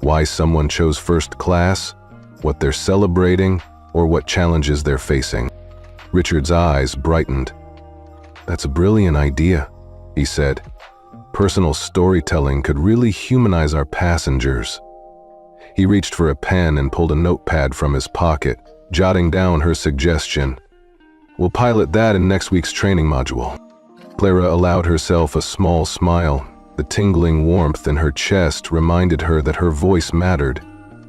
Why someone chose first class, what they're celebrating, or what challenges they're facing." Richard's eyes brightened. "That's a brilliant idea," he said. "Personal storytelling could really humanize our passengers." He reached for a pen and pulled a notepad from his pocket, jotting down her suggestion. "We'll pilot that in next week's training module." Clara allowed herself a small smile. The tingling warmth in her chest reminded her that her voice mattered.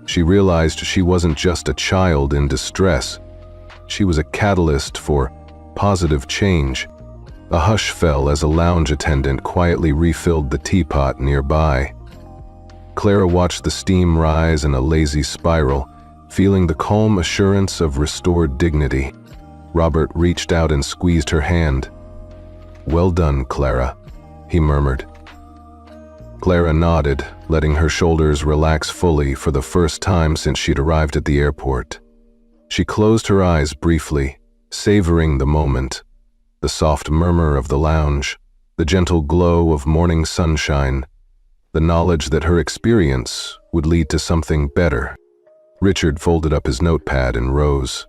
She realized she wasn't just a child in distress. She was a catalyst for positive change. A hush fell as a lounge attendant quietly refilled the teapot nearby. Clara watched the steam rise in a lazy spiral, feeling the calm assurance of restored dignity. Robert reached out and squeezed her hand. "Well done, Clara," he murmured. Clara nodded, letting her shoulders relax fully for the first time since she'd arrived at the airport. She closed her eyes briefly, savoring the moment. The soft murmur of the lounge, the gentle glow of morning sunshine, the knowledge that her experience would lead to something better. Richard folded up his notepad and rose.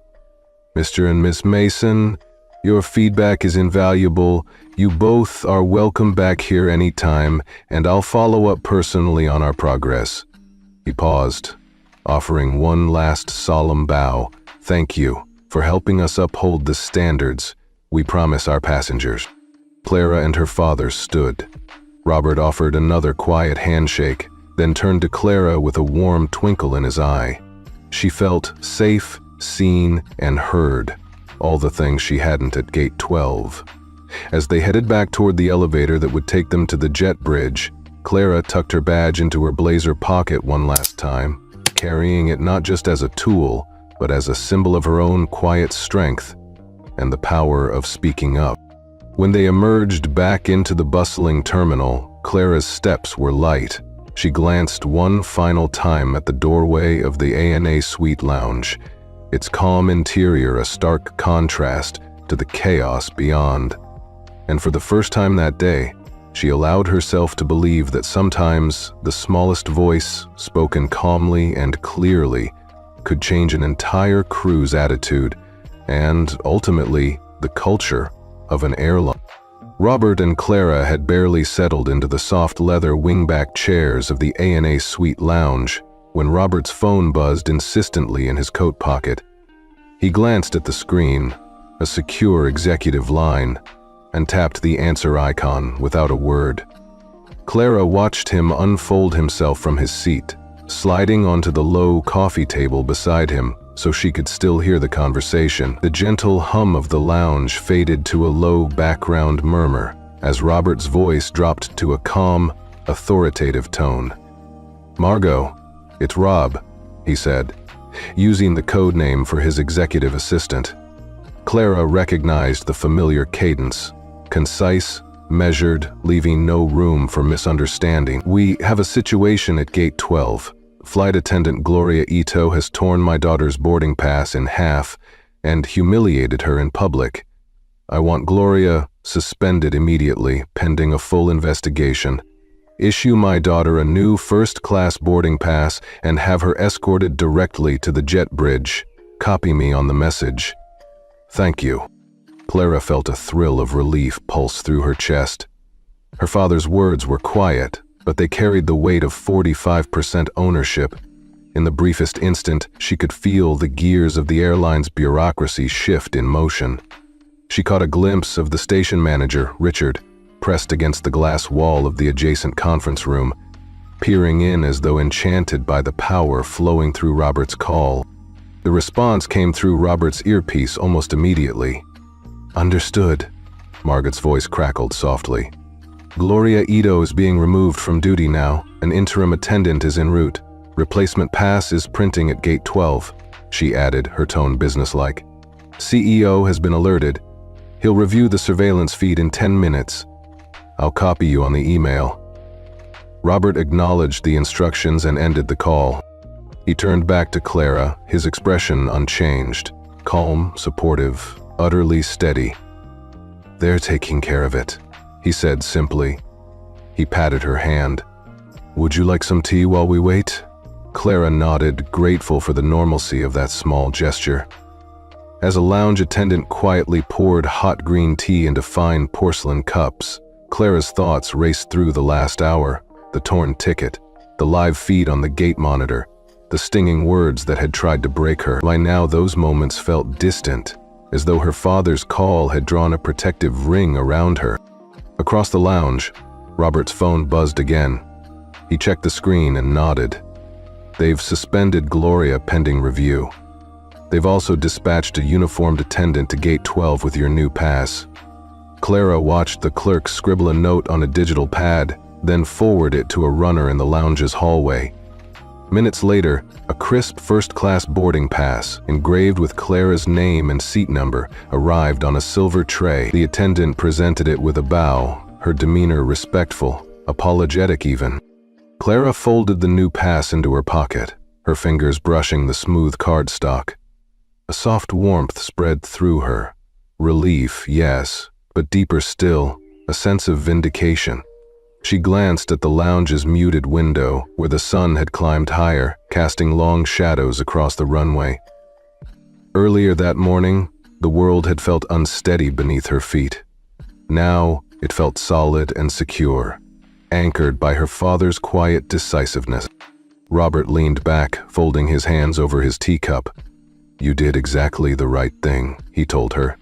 "Mr. and Miss Mason, your feedback is invaluable. You both are welcome back here anytime, and I'll follow up personally on our progress." He paused, offering one last solemn bow. "Thank you for helping us uphold the standards we promise our passengers." Clara and her father stood. Robert offered another quiet handshake, then turned to Clara with a warm twinkle in his eye. She felt safe, seen, and heard, all the things she hadn't at Gate 12. As they headed back toward the elevator that would take them to the jet bridge, Clara tucked her badge into her blazer pocket one last time, carrying it not just as a tool, but as a symbol of her own quiet strength and the power of speaking up. When they emerged back into the bustling terminal, Clara's steps were light. She glanced one final time at the doorway of the ANA Suite Lounge, its calm interior a stark contrast to the chaos beyond. And for the first time that day, she allowed herself to believe that sometimes the smallest voice, spoken calmly and clearly, could change an entire crew's attitude and, ultimately, the culture of an airline. Robert and Clara had barely settled into the soft leather wingback chairs of the ANA Suite Lounge when Robert's phone buzzed insistently in his coat pocket. He glanced at the screen, a secure executive line, and tapped the answer icon without a word. Clara watched him unfold himself from his seat, sliding onto the low coffee table beside him so she could still hear the conversation. The gentle hum of the lounge faded to a low background murmur as Robert's voice dropped to a calm, authoritative tone. "Margot, it's Rob," he said, using the code name for his executive assistant. Clara recognized the familiar cadence, concise, measured, leaving no room for misunderstanding. "We have a situation at Gate 12. Flight attendant Gloria Ito has torn my daughter's boarding pass in half and humiliated her in public. I want Gloria suspended immediately, pending a full investigation. Issue my daughter a new first-class boarding pass and have her escorted directly to the jet bridge. Copy me on the message. Thank you." Clara felt a thrill of relief pulse through her chest. Her father's words were quiet, but they carried the weight of 45% ownership. In the briefest instant, she could feel the gears of the airline's bureaucracy shift in motion. She caught a glimpse of the station manager, Richard, pressed against the glass wall of the adjacent conference room, peering in as though enchanted by the power flowing through Robert's call. The response came through Robert's earpiece almost immediately. "Understood," Margaret's voice crackled softly. "Gloria Ito is being removed from duty now. An interim attendant is en route. Replacement pass is printing at Gate 12, she added, her tone businesslike. CEO has been alerted. He'll review the surveillance feed in 10 minutes. I'll copy you on the email." Robert acknowledged the instructions and ended the call. He turned back to Clara, his expression unchanged, calm, supportive, utterly steady. "They're taking care of it," he said simply. He patted her hand. "Would you like some tea while we wait?" Clara nodded, grateful for the normalcy of that small gesture. As a lounge attendant quietly poured hot green tea into fine porcelain cups, Clara's thoughts raced through the last hour, the torn ticket, the live feed on the gate monitor, the stinging words that had tried to break her. By now those moments felt distant, as though her father's call had drawn a protective ring around her. Across the lounge, Robert's phone buzzed again. He checked the screen and nodded. "They've suspended Gloria pending review. They've also dispatched a uniformed attendant to Gate 12 with your new pass." Clara watched the clerk scribble a note on a digital pad, then forward it to a runner in the lounge's hallway. Minutes later, a crisp first-class boarding pass, engraved with Clara's name and seat number, arrived on a silver tray. The attendant presented it with a bow, her demeanor respectful, apologetic even. Clara folded the new pass into her pocket, her fingers brushing the smooth cardstock. A soft warmth spread through her. Relief, yes, but deeper still, a sense of vindication. She glanced at the lounge's muted window, where the sun had climbed higher, casting long shadows across the runway. Earlier that morning, the world had felt unsteady beneath her feet. Now, it felt solid and secure, anchored by her father's quiet decisiveness. Robert leaned back, folding his hands over his teacup. "You did exactly the right thing," he told her.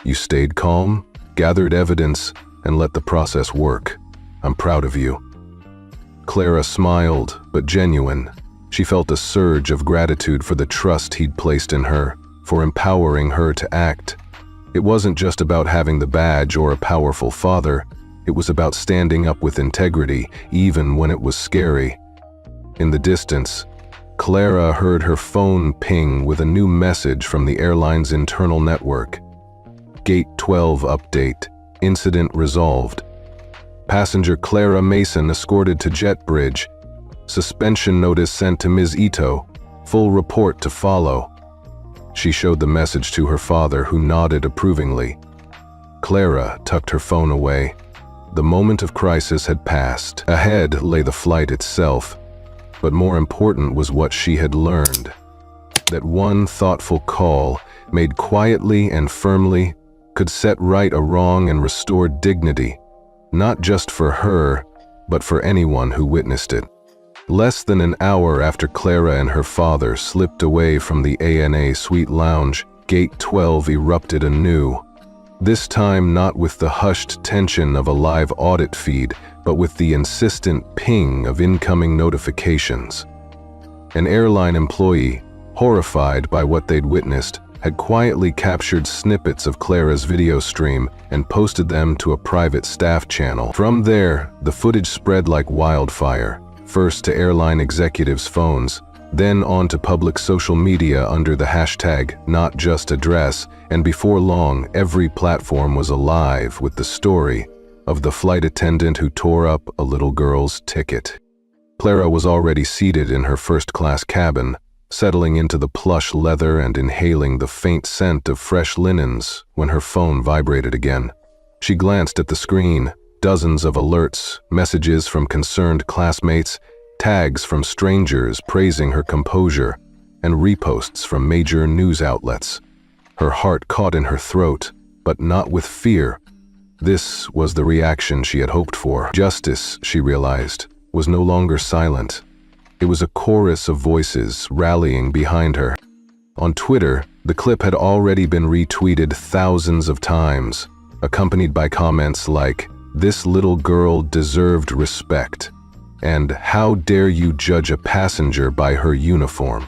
"You stayed calm, gathered evidence, and let the process work. I'm proud of you." Clara smiled, but genuine. She felt a surge of gratitude for the trust he'd placed in her, for empowering her to act. It wasn't just about having the badge or a powerful father. It was about standing up with integrity, even when it was scary. In the distance, Clara heard her phone ping with a new message from the airline's internal network. Gate 12 update. Incident resolved. Passenger Clara Mason escorted to jet bridge. Suspension notice sent to Ms. Ito. Full report to follow. She showed the message to her father, who nodded approvingly. Clara tucked her phone away. The moment of crisis had passed. Ahead lay the flight itself. But more important was what she had learned. That one thoughtful call, made quietly and firmly, could set right a wrong and restore dignity, not just for her, but for anyone who witnessed it. Less than an hour after Clara and her father slipped away from the ANA Suite Lounge, Gate 12 erupted anew. This time not with the hushed tension of a live audit feed, but with the insistent ping of incoming notifications. An airline employee, horrified by what they'd witnessed, had quietly captured snippets of Clara's video stream and posted them to a private staff channel. From there, the footage spread like wildfire, first to airline executives' phones, then onto public social media under the hashtag #NotJustAddress, and before long, every platform was alive with the story of the flight attendant who tore up a little girl's ticket. Clara was already seated in her first-class cabin, settling into the plush leather and inhaling the faint scent of fresh linens when her phone vibrated again. She glanced at the screen, dozens of alerts, messages from concerned classmates, tags from strangers praising her composure, and reposts from major news outlets. Her heart caught in her throat, but not with fear. This was the reaction she had hoped for. Justice, she realized, was no longer silent. It was a chorus of voices rallying behind her. On Twitter, the clip had already been retweeted thousands of times, accompanied by comments like, "This little girl deserved respect," and "How dare you judge a passenger by her uniform?"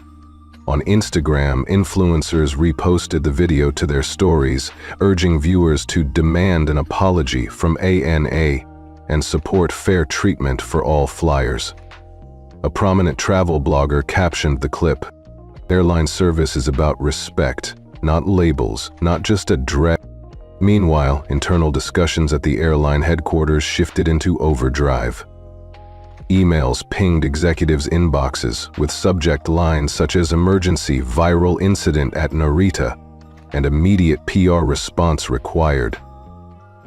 On Instagram, influencers reposted the video to their stories, urging viewers to demand an apology from ANA and support fair treatment for all flyers. A prominent travel blogger captioned the clip, "Airline service is about respect, not labels, not just a dress." Meanwhile, internal discussions at the airline headquarters shifted into overdrive. Emails pinged executives' inboxes with subject lines such as "Emergency Viral Incident at Narita" and "Immediate PR Response Required."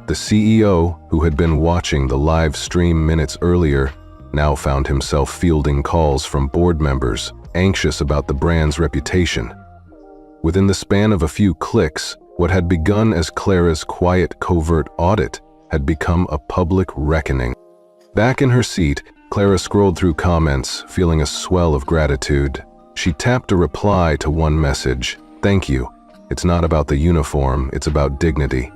The CEO, who had been watching the live stream minutes earlier, now found himself fielding calls from board members, anxious about the brand's reputation. Within the span of a few clicks, what had begun as Clara's quiet, covert audit had become a public reckoning. Back in her seat, Clara scrolled through comments, feeling a swell of gratitude. She tapped a reply to one message, "Thank you. It's not about the uniform, it's about dignity."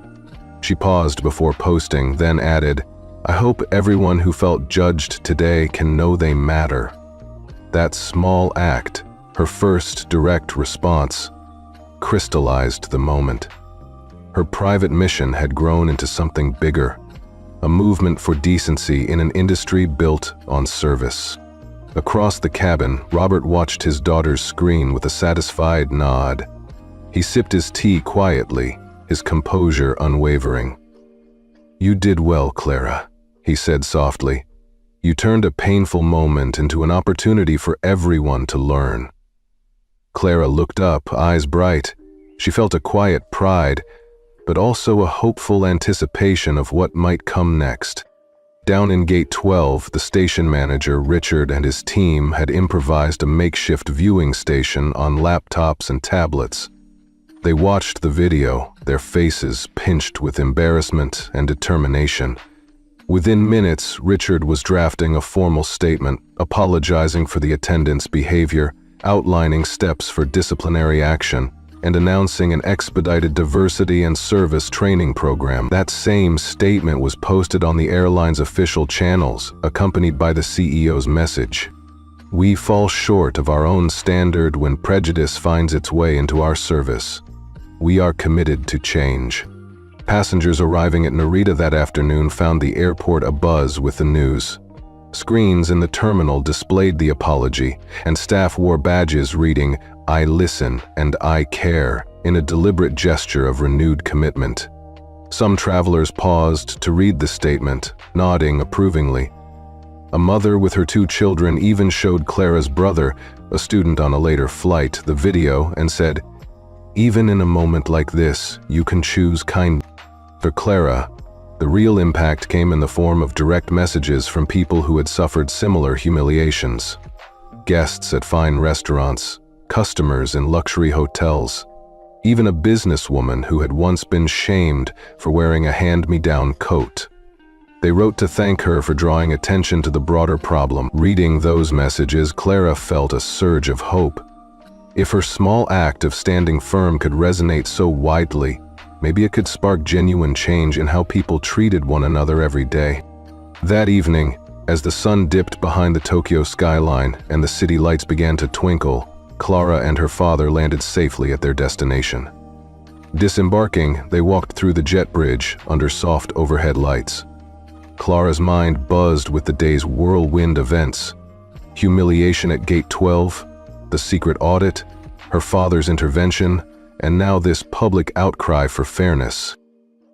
She paused before posting, then added, "I hope everyone who felt judged today can know they matter." That small act, her first direct response, crystallized the moment. Her private mission had grown into something bigger, a movement for decency in an industry built on service. Across the cabin, Robert watched his daughter's screen with a satisfied nod. He sipped his tea quietly, his composure unwavering. "You did well, Clara," he said softly. "You turned a painful moment into an opportunity for everyone to learn." Clara looked up, eyes bright. She felt a quiet pride, but also a hopeful anticipation of what might come next. Down in Gate 12, the station manager, Richard, and his team had improvised a makeshift viewing station on laptops and tablets. They watched the video, their faces pinched with embarrassment and determination. Within minutes, Richard was drafting a formal statement, apologizing for the attendant's behavior, outlining steps for disciplinary action, and announcing an expedited diversity and service training program. That same statement was posted on the airline's official channels, accompanied by the CEO's message. "We fall short of our own standard when prejudice finds its way into our service. We are committed to change." Passengers arriving at Narita that afternoon found the airport abuzz with the news. Screens in the terminal displayed the apology, and staff wore badges reading, "I listen and I care," in a deliberate gesture of renewed commitment. Some travelers paused to read the statement, nodding approvingly. A mother with her 2 children even showed Clara's brother, a student on a later flight, the video and said, "Even in a moment like this, you can choose kindness." For Clara, the real impact came in the form of direct messages from people who had suffered similar humiliations. Guests at fine restaurants, customers in luxury hotels, even a businesswoman who had once been shamed for wearing a hand-me-down coat. They wrote to thank her for drawing attention to the broader problem. Reading those messages, Clara felt a surge of hope. If her small act of standing firm could resonate so widely, maybe it could spark genuine change in how people treated one another every day. That evening, as the sun dipped behind the Tokyo skyline and the city lights began to twinkle, Clara and her father landed safely at their destination. Disembarking, they walked through the jet bridge under soft overhead lights. Clara's mind buzzed with the day's whirlwind events. Humiliation at Gate 12, the secret audit, her father's intervention, and now this public outcry for fairness.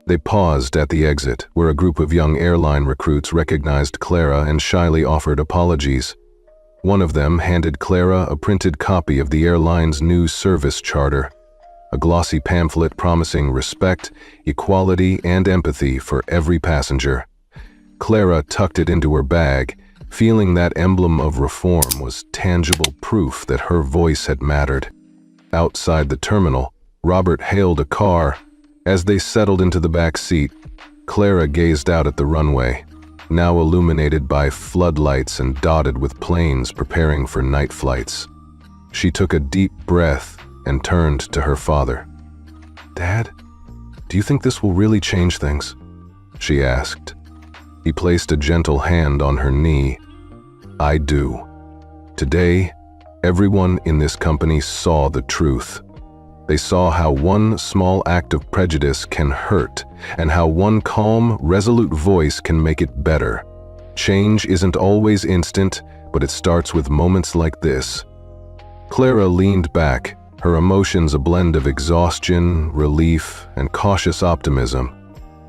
They paused at the exit, where a group of young airline recruits recognized Clara and shyly offered apologies. One of them handed Clara a printed copy of the airline's new service charter, a glossy pamphlet promising respect, equality, and empathy for every passenger. Clara tucked it into her bag, feeling that emblem of reform was tangible proof that her voice had mattered. Outside the terminal, Robert hailed a car. As they settled into the back seat, Clara gazed out at the runway, now illuminated by floodlights and dotted with planes preparing for night flights. She took a deep breath and turned to her father. "Dad, do you think this will really change things?" she asked. He placed a gentle hand on her knee. "I do. Today, everyone in this company saw the truth. They saw how one small act of prejudice can hurt, and how one calm, resolute voice can make it better. Change isn't always instant, but it starts with moments like this." Clara leaned back, her emotions a blend of exhaustion, relief, and cautious optimism.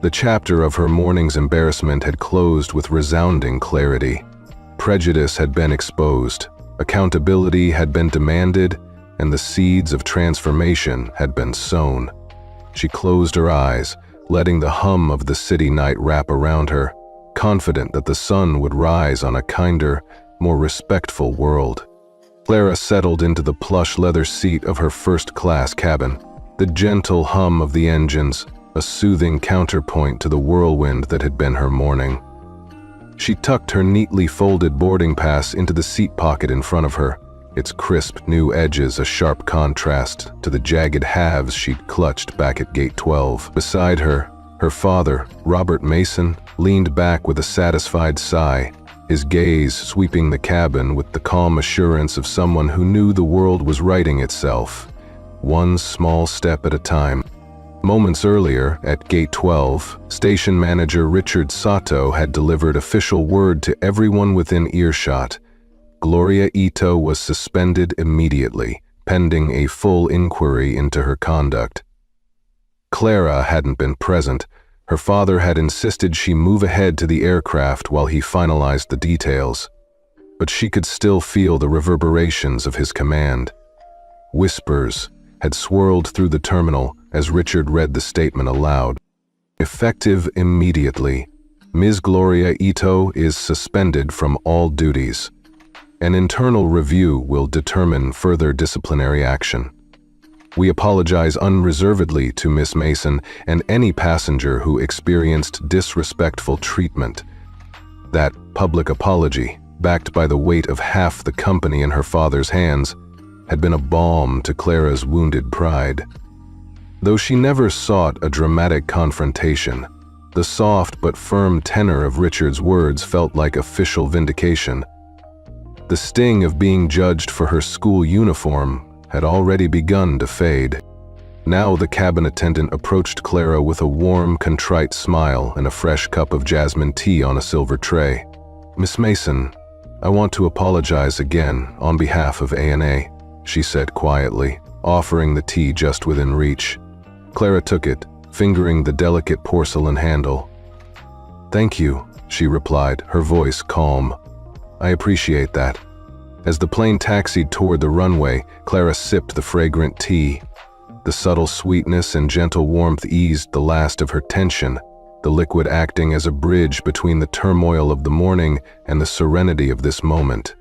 The chapter of her morning's embarrassment had closed with resounding clarity. Prejudice had been exposed, accountability had been demanded, and the seeds of transformation had been sown. She closed her eyes, letting the hum of the city night wrap around her, confident that the sun would rise on a kinder, more respectful world. Clara settled into the plush leather seat of her first-class cabin, the gentle hum of the engines, a soothing counterpoint to the whirlwind that had been her morning. She tucked her neatly folded boarding pass into the seat pocket in front of her, its crisp new edges a sharp contrast to the jagged halves she'd clutched back at Gate 12. Beside her, her father, Robert Mason, leaned back with a satisfied sigh, his gaze sweeping the cabin with the calm assurance of someone who knew the world was righting itself, one small step at a time. Moments earlier, at Gate 12, station manager Richard Sato had delivered official word to everyone within earshot. Gloria Ito was suspended immediately, pending a full inquiry into her conduct. Clara hadn't been present. Her father had insisted she move ahead to the aircraft while he finalized the details, but she could still feel the reverberations of his command. Whispers had swirled through the terminal as Richard read the statement aloud. "Effective immediately, Ms. Gloria Ito is suspended from all duties. An internal review will determine further disciplinary action. We apologize unreservedly to Miss Mason and any passenger who experienced disrespectful treatment." That public apology, backed by the weight of half the company in her father's hands, had been a balm to Clara's wounded pride. Though she never sought a dramatic confrontation, the soft but firm tenor of Richard's words felt like official vindication. The sting of being judged for her school uniform had already begun to fade. Now the cabin attendant approached Clara with a warm, contrite smile and a fresh cup of jasmine tea on a silver tray. "Miss Mason, I want to apologize again on behalf of ANA," she said quietly, offering the tea just within reach. Clara took it, fingering the delicate porcelain handle. "Thank you," she replied, her voice calm. I appreciate that." As the plane taxied toward the runway, Clara sipped the fragrant tea. The subtle sweetness and gentle warmth eased the last of her tension, the liquid acting as a bridge between the turmoil of the morning and the serenity of this moment.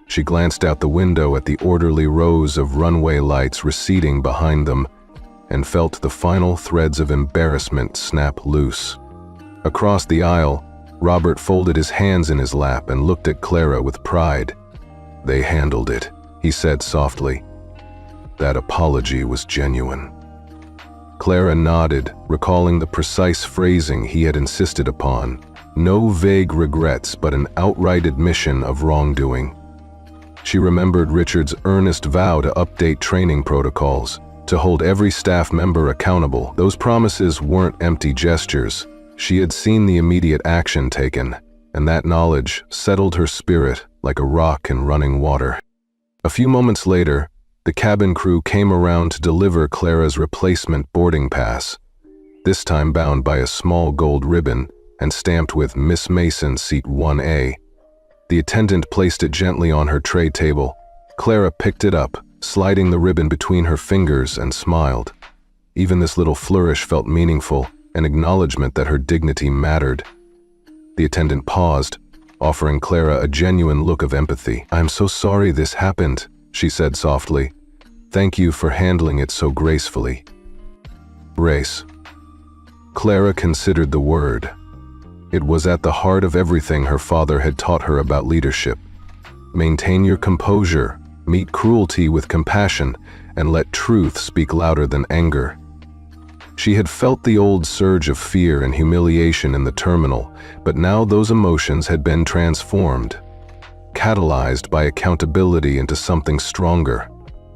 She glanced out the window at the orderly rows of runway lights receding behind them and felt the final threads of embarrassment snap loose. Across the aisle, Robert folded his hands in his lap and looked at Clara with pride. "They handled it," he said softly. "That apology was genuine." Clara nodded, recalling the precise phrasing he had insisted upon. No vague regrets, but an outright admission of wrongdoing. She remembered Richard's earnest vow to update training protocols, to hold every staff member accountable. Those promises weren't empty gestures. She had seen the immediate action taken, and that knowledge settled her spirit like a rock in running water. A few moments later, the cabin crew came around to deliver Clara's replacement boarding pass, this time bound by a small gold ribbon and stamped with Miss Mason, Seat 1A. The attendant placed it gently on her tray table. Clara picked it up, sliding the ribbon between her fingers, and smiled. Even this little flourish felt meaningful, an acknowledgement that her dignity mattered. The attendant paused, offering Clara a genuine look of empathy. "I'm so sorry this happened," she said softly. "Thank you for handling it so gracefully." Grace. Clara considered the word. It was at the heart of everything her father had taught her about leadership. Maintain your composure, meet cruelty with compassion, and let truth speak louder than anger. She had felt the old surge of fear and humiliation in the terminal, but now those emotions had been transformed, catalyzed by accountability into something stronger,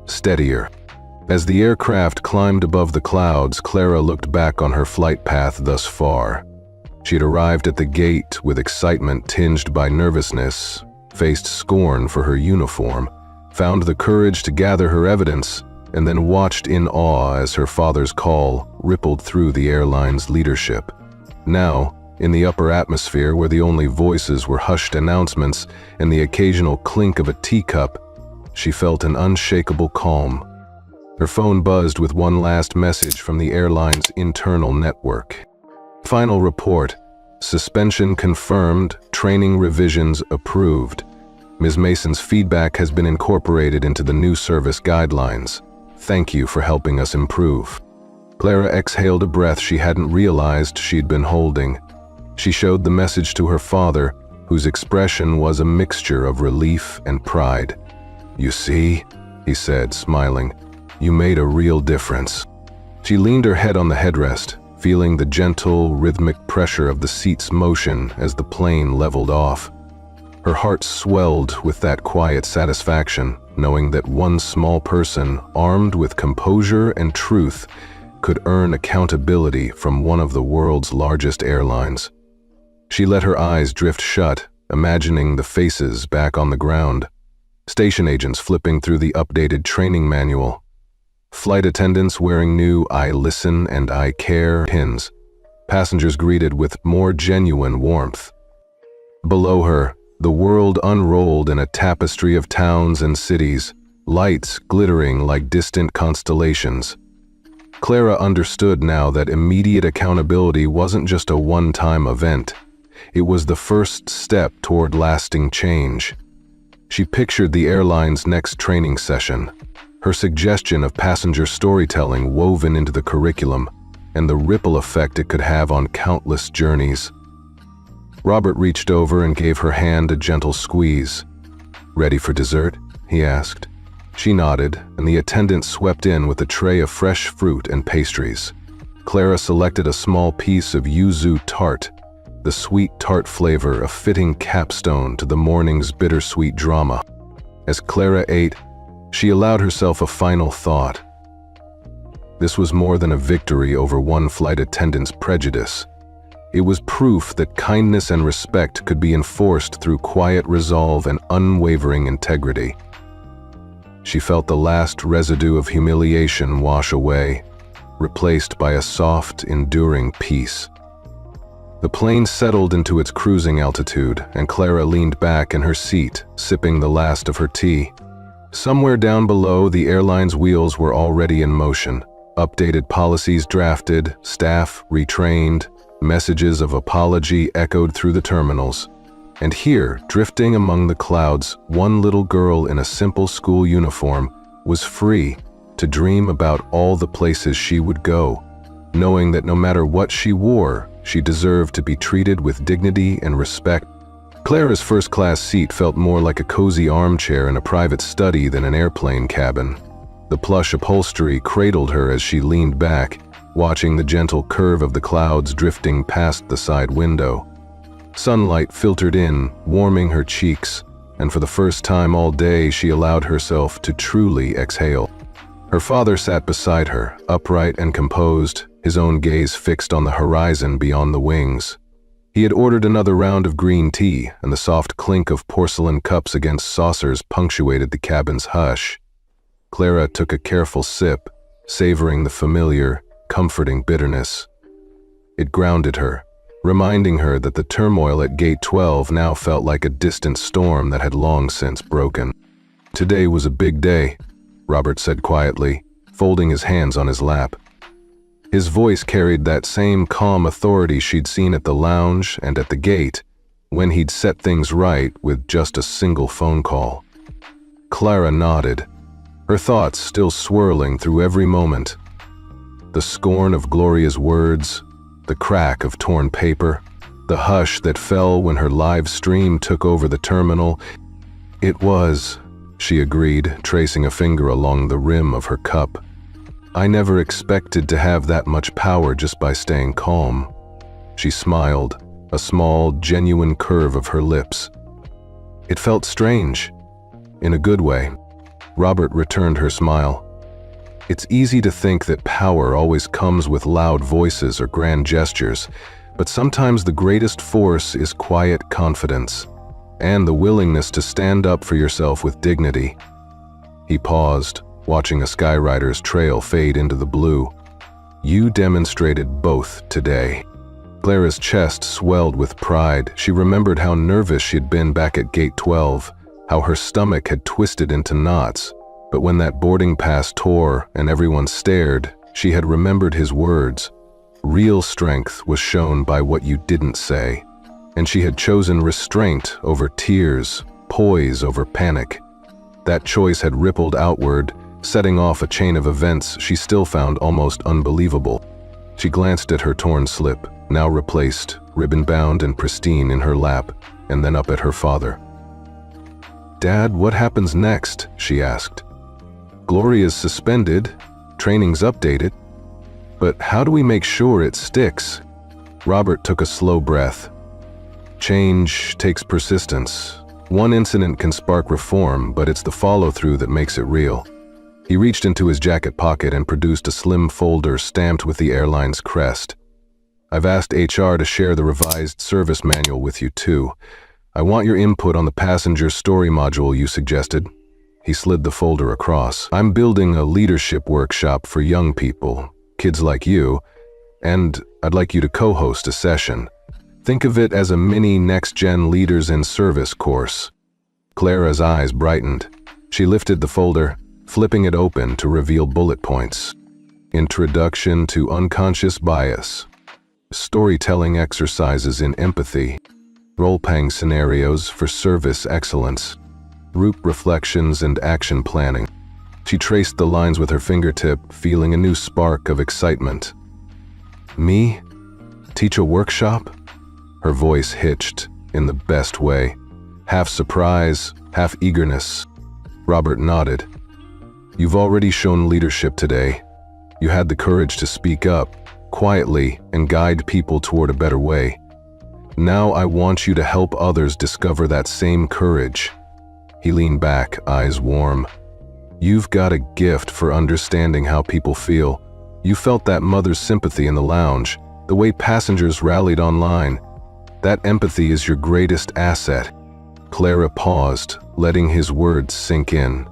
steadier. As the aircraft climbed above the clouds, Clara looked back on her flight path thus far. She had arrived at the gate with excitement tinged by nervousness, faced scorn for her uniform, found the courage to gather her evidence, and then watched in awe as her father's call rippled through the airline's leadership. Now, in the upper atmosphere where the only voices were hushed announcements and the occasional clink of a teacup, she felt an unshakable calm. Her phone buzzed with one last message from the airline's internal network. Final report. Suspension confirmed, training revisions approved. Ms. Mason's feedback has been incorporated into the new service guidelines. Thank you for helping us improve. Clara exhaled a breath she hadn't realized she'd been holding. She showed the message to her father, whose expression was a mixture of relief and pride. "You see," he said, smiling, "you made a real difference." She leaned her head on the headrest, feeling the gentle, rhythmic pressure of the seat's motion as the plane leveled off. Her heart swelled with that quiet satisfaction, knowing that one small person, armed with composure and truth, could earn accountability from one of the world's largest airlines. She let her eyes drift shut, imagining the faces back on the ground. Station agents flipping through the updated training manual. Flight attendants wearing new "I listen and I care" pins. Passengers greeted with more genuine warmth. Below her, the world unrolled in a tapestry of towns and cities, lights glittering like distant constellations. Clara understood now that immediate accountability wasn't just a one-time event. It was the first step toward lasting change. She pictured the airline's next training session, her suggestion of passenger storytelling woven into the curriculum, and the ripple effect it could have on countless journeys. Robert reached over and gave her hand a gentle squeeze. "Ready for dessert?" he asked. She nodded, and the attendant swept in with a tray of fresh fruit and pastries. Clara selected a small piece of yuzu tart, the sweet tart flavor a fitting capstone to the morning's bittersweet drama. As Clara ate, she allowed herself a final thought. This was more than a victory over one flight attendant's prejudice. It was proof that kindness and respect could be enforced through quiet resolve and unwavering integrity. She felt the last residue of humiliation wash away, replaced by a soft, enduring peace. The plane settled into its cruising altitude, and Clara leaned back in her seat, sipping the last of her tea. Somewhere down below, the airline's wheels were already in motion. Updated policies drafted, staff retrained, messages of apology echoed through the terminals. And here, drifting among the clouds, one little girl in a simple school uniform was free to dream about all the places she would go, knowing that no matter what she wore, she deserved to be treated with dignity and respect. Clara's first-class seat felt more like a cozy armchair in a private study than an airplane cabin. The plush upholstery cradled her as she leaned back, watching the gentle curve of the clouds drifting past the side window. Sunlight filtered in, warming her cheeks, and for the first time all day she allowed herself to truly exhale. Her father sat beside her, upright and composed, his own gaze fixed on the horizon beyond the wings. He had ordered another round of green tea, and the soft clink of porcelain cups against saucers punctuated the cabin's hush. Clara took a careful sip, savoring the familiar, comforting bitterness. It grounded her, reminding her that the turmoil at Gate 12 now felt like a distant storm that had long since broken. "Today was a big day," Robert said quietly, folding his hands on his lap. His voice carried that same calm authority she'd seen at the lounge and at the gate, when he'd set things right with just a single phone call. Clara nodded, her thoughts still swirling through every moment. The scorn of Gloria's words, the crack of torn paper, the hush that fell when her live stream took over the terminal. "It was," she agreed, tracing a finger along the rim of her cup. "I never expected to have that much power just by staying calm." She smiled, a small, genuine curve of her lips. It felt strange, in a good way. Robert returned her smile. It's easy to think that power always comes with loud voices or grand gestures, but sometimes the greatest force is quiet confidence, and the willingness to stand up for yourself with dignity. He paused, watching a skyrider's trail fade into the blue. "You demonstrated both today." Clara's chest swelled with pride. She remembered how nervous she'd been back at Gate 12, how her stomach had twisted into knots. But when that boarding pass tore and everyone stared, she had remembered his words. Real strength was shown by what you didn't say. And she had chosen restraint over tears, poise over panic. That choice had rippled outward, setting off a chain of events she still found almost unbelievable. She glanced at her torn slip, now replaced, ribbon-bound and pristine in her lap, and then up at her father. "Dad, what happens next?" she asked. "Gloria's suspended, training's updated, but how do we make sure it sticks?" Robert took a slow breath. "Change takes persistence. One incident can spark reform, but it's the follow-through that makes it real." He reached into his jacket pocket and produced a slim folder stamped with the airline's crest. "I've asked HR to share the revised service manual with you too. I want your input on the passenger story module you suggested." He slid the folder across. "I'm building a leadership workshop for young people, kids like you, and I'd like you to co-host a session. Think of it as a mini next-gen leaders in service course." Clara's eyes brightened. She lifted the folder, flipping it open to reveal bullet points. Introduction to unconscious bias. Storytelling exercises in empathy. Role-playing scenarios for service excellence. Group reflections and action planning. She traced the lines with her fingertip, feeling a new spark of excitement. "Me? Teach a workshop?" Her voice hitched, in the best way. Half surprise, half eagerness. Robert nodded. "You've already shown leadership today. You had the courage to speak up, quietly, and guide people toward a better way. Now I want you to help others discover that same courage." He leaned back, eyes warm. "You've got a gift for understanding how people feel. You felt that mother's sympathy in the lounge, the way passengers rallied online. That empathy is your greatest asset." Clara paused, letting his words sink in.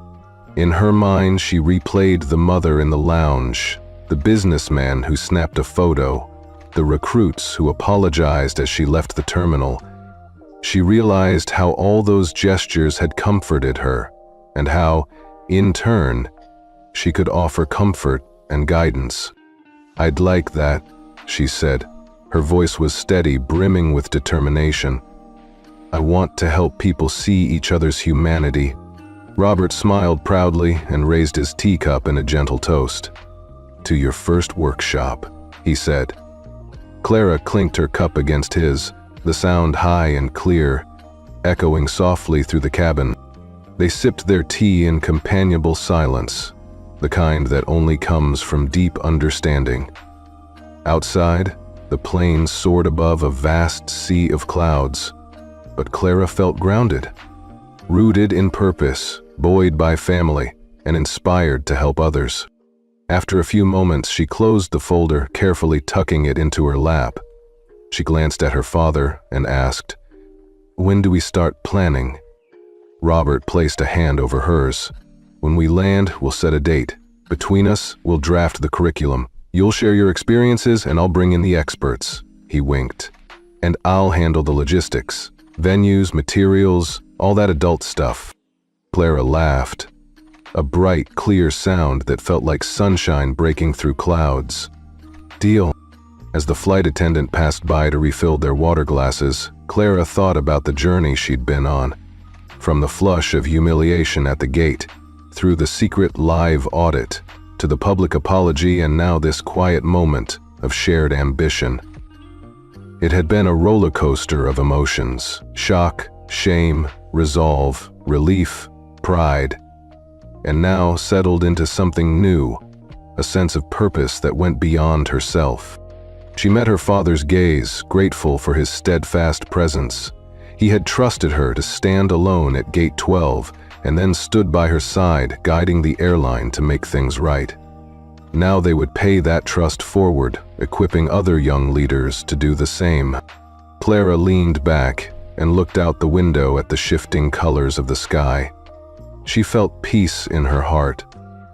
In her mind, she replayed the mother in the lounge, the businessman who snapped a photo, the recruits who apologized as she left the terminal. She realized how all those gestures had comforted her, and how, in turn, she could offer comfort and guidance. "I'd like that," she said. Her voice was steady, brimming with determination. "I want to help people see each other's humanity." Robert smiled proudly and raised his teacup in a gentle toast. "To your first workshop," he said. Clara clinked her cup against his, the sound high and clear, echoing softly through the cabin. They sipped their tea in companionable silence, the kind that only comes from deep understanding. Outside, the plane soared above a vast sea of clouds, but Clara felt grounded, rooted in purpose, buoyed by family, and inspired to help others. After a few moments, she closed the folder, carefully tucking it into her lap. She glanced at her father and asked, "When do we start planning?" Robert placed a hand over hers. "When we land, we'll set a date. Between us, we'll draft the curriculum. You'll share your experiences and I'll bring in the experts." He winked. "And I'll handle the logistics. Venues, materials, all that adult stuff." Clara laughed. A bright, clear sound that felt like sunshine breaking through clouds. "Deal." As the flight attendant passed by to refill their water glasses, Clara thought about the journey she'd been on. From the flush of humiliation at the gate, through the secret live audit, to the public apology, and now this quiet moment of shared ambition. It had been a roller coaster of emotions: shock, shame, resolve, relief, pride, and now settled into something new, a sense of purpose that went beyond herself. She met her father's gaze, grateful for his steadfast presence. He had trusted her to stand alone at Gate 12 and then stood by her side, guiding the airline to make things right. Now they would pay that trust forward, equipping other young leaders to do the same. Clara leaned back and looked out the window at the shifting colors of the sky. She felt peace in her heart,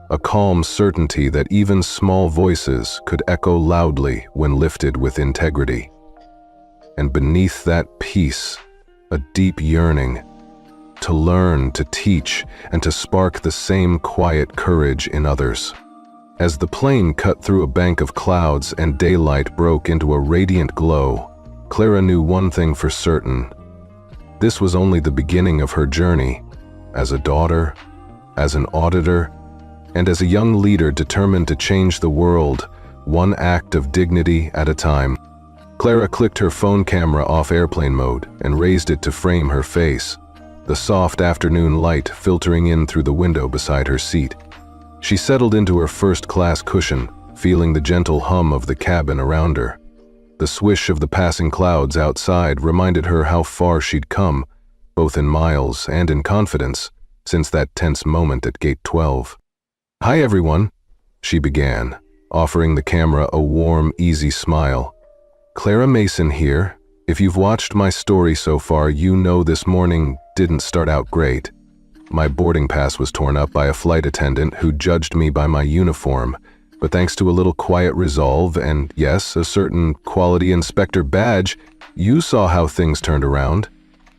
a calm certainty that even small voices could echo loudly when lifted with integrity. And beneath that peace, a deep yearning to learn, to teach, and to spark the same quiet courage in others. As the plane cut through a bank of clouds and daylight broke into a radiant glow, Clara knew one thing for certain. This was only the beginning of her journey, as a daughter, as an auditor, and as a young leader determined to change the world, one act of dignity at a time. Clara clicked her phone camera off airplane mode and raised it to frame her face, the soft afternoon light filtering in through the window beside her seat. She settled into her first-class cushion, feeling the gentle hum of the cabin around her. The swish of the passing clouds outside reminded her how far she'd come, both in miles and in confidence, since that tense moment at Gate 12. "Hi everyone," she began, offering the camera a warm, easy smile. "Clara Mason here. If you've watched my story so far, you know this morning didn't start out great. My boarding pass was torn up by a flight attendant who judged me by my uniform, but thanks to a little quiet resolve and, yes, a certain quality inspector badge, you saw how things turned around."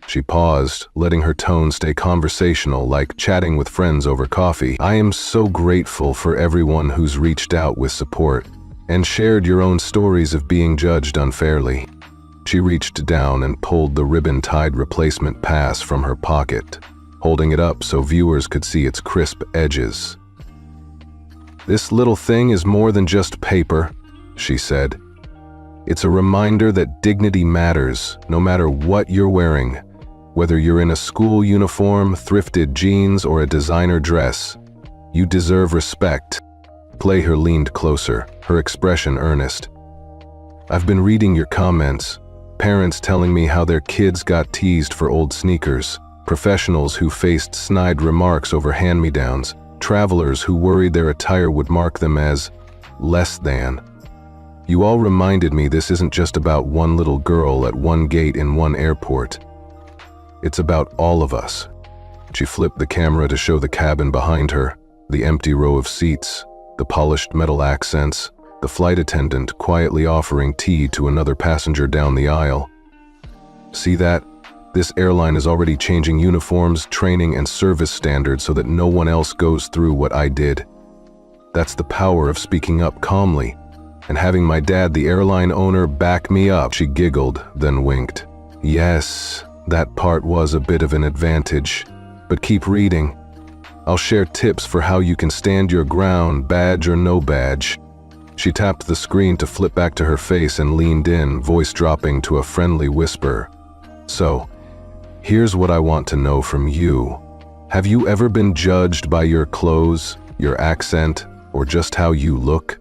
She paused, letting her tone stay conversational, like chatting with friends over coffee. "I am so grateful for everyone who's reached out with support and shared your own stories of being judged unfairly." She reached down and pulled the ribbon-tied replacement pass from her pocket, holding it up so viewers could see its crisp edges. "This little thing is more than just paper," she said. "It's a reminder that dignity matters, no matter what you're wearing. Whether you're in a school uniform, thrifted jeans, or a designer dress, you deserve respect." Clara leaned closer, her expression earnest. "I've been reading your comments. Parents telling me how their kids got teased for old sneakers, professionals who faced snide remarks over hand-me-downs, travelers who worried their attire would mark them as less than. You all reminded me this isn't just about one little girl at one gate in one airport. It's about all of us." She flipped the camera to show the cabin behind her, the empty row of seats, the polished metal accents, the flight attendant quietly offering tea to another passenger down the aisle. "See that? This airline is already changing uniforms, training, and service standards so that no one else goes through what I did. That's the power of speaking up calmly, and having my dad, the airline owner, back me up." She giggled, then winked. "Yes, that part was a bit of an advantage, but keep reading. I'll share tips for how you can stand your ground, badge or no badge." She tapped the screen to flip back to her face and leaned in, voice dropping to a friendly whisper. "So, here's what I want to know from you. Have you ever been judged by your clothes, your accent, or just how you look?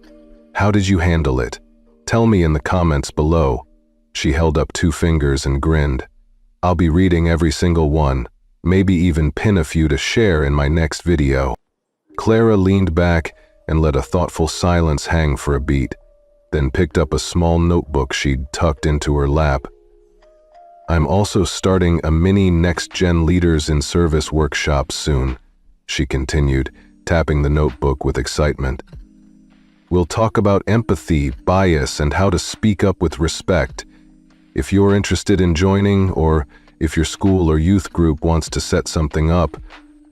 How did you handle it? Tell me in the comments below." She held up 2 fingers and grinned. "I'll be reading every single one, maybe even pin a few to share in my next video." Clara leaned back and let a thoughtful silence hang for a beat, then picked up a small notebook she'd tucked into her lap. "I'm also starting a mini next-gen leaders in service workshop soon," she continued, tapping the notebook with excitement. "We'll talk about empathy, bias, and how to speak up with respect. If you're interested in joining, or if your school or youth group wants to set something up,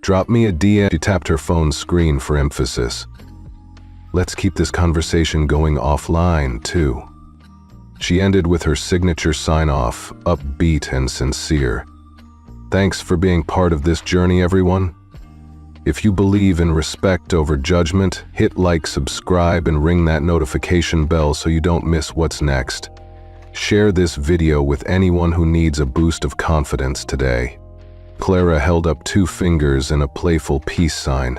drop me a DM." She tapped her phone's screen for emphasis. "Let's keep this conversation going offline, too." She ended with her signature sign-off, upbeat and sincere. "Thanks for being part of this journey, everyone. If you believe in respect over judgment, hit like, subscribe, and ring that notification bell so you don't miss what's next. Share this video with anyone who needs a boost of confidence today." Clara held up 2 fingers in a playful peace sign.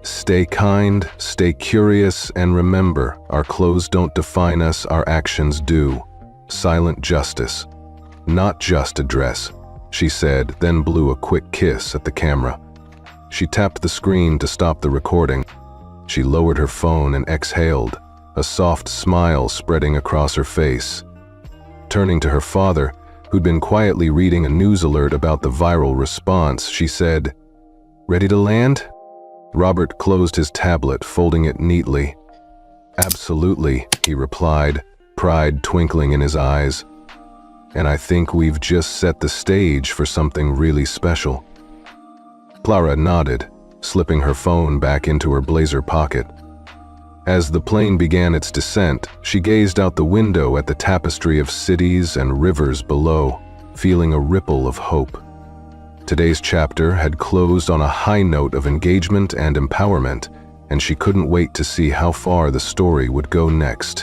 "Stay kind, stay curious, and remember, our clothes don't define us, our actions do. Silent justice, not just a dress," she said, then blew a quick kiss at the camera. She tapped the screen to stop the recording. She lowered her phone and exhaled, a soft smile spreading across her face. Turning to her father, who'd been quietly reading a news alert about the viral response, she said, "Ready to land?" Robert closed his tablet, folding it neatly. "Absolutely," he replied, pride twinkling in his eyes. "And I think we've just set the stage for something really special." Clara nodded, slipping her phone back into her blazer pocket. As the plane began its descent, she gazed out the window at the tapestry of cities and rivers below, feeling a ripple of hope. Today's chapter had closed on a high note of engagement and empowerment, and she couldn't wait to see how far the story would go next.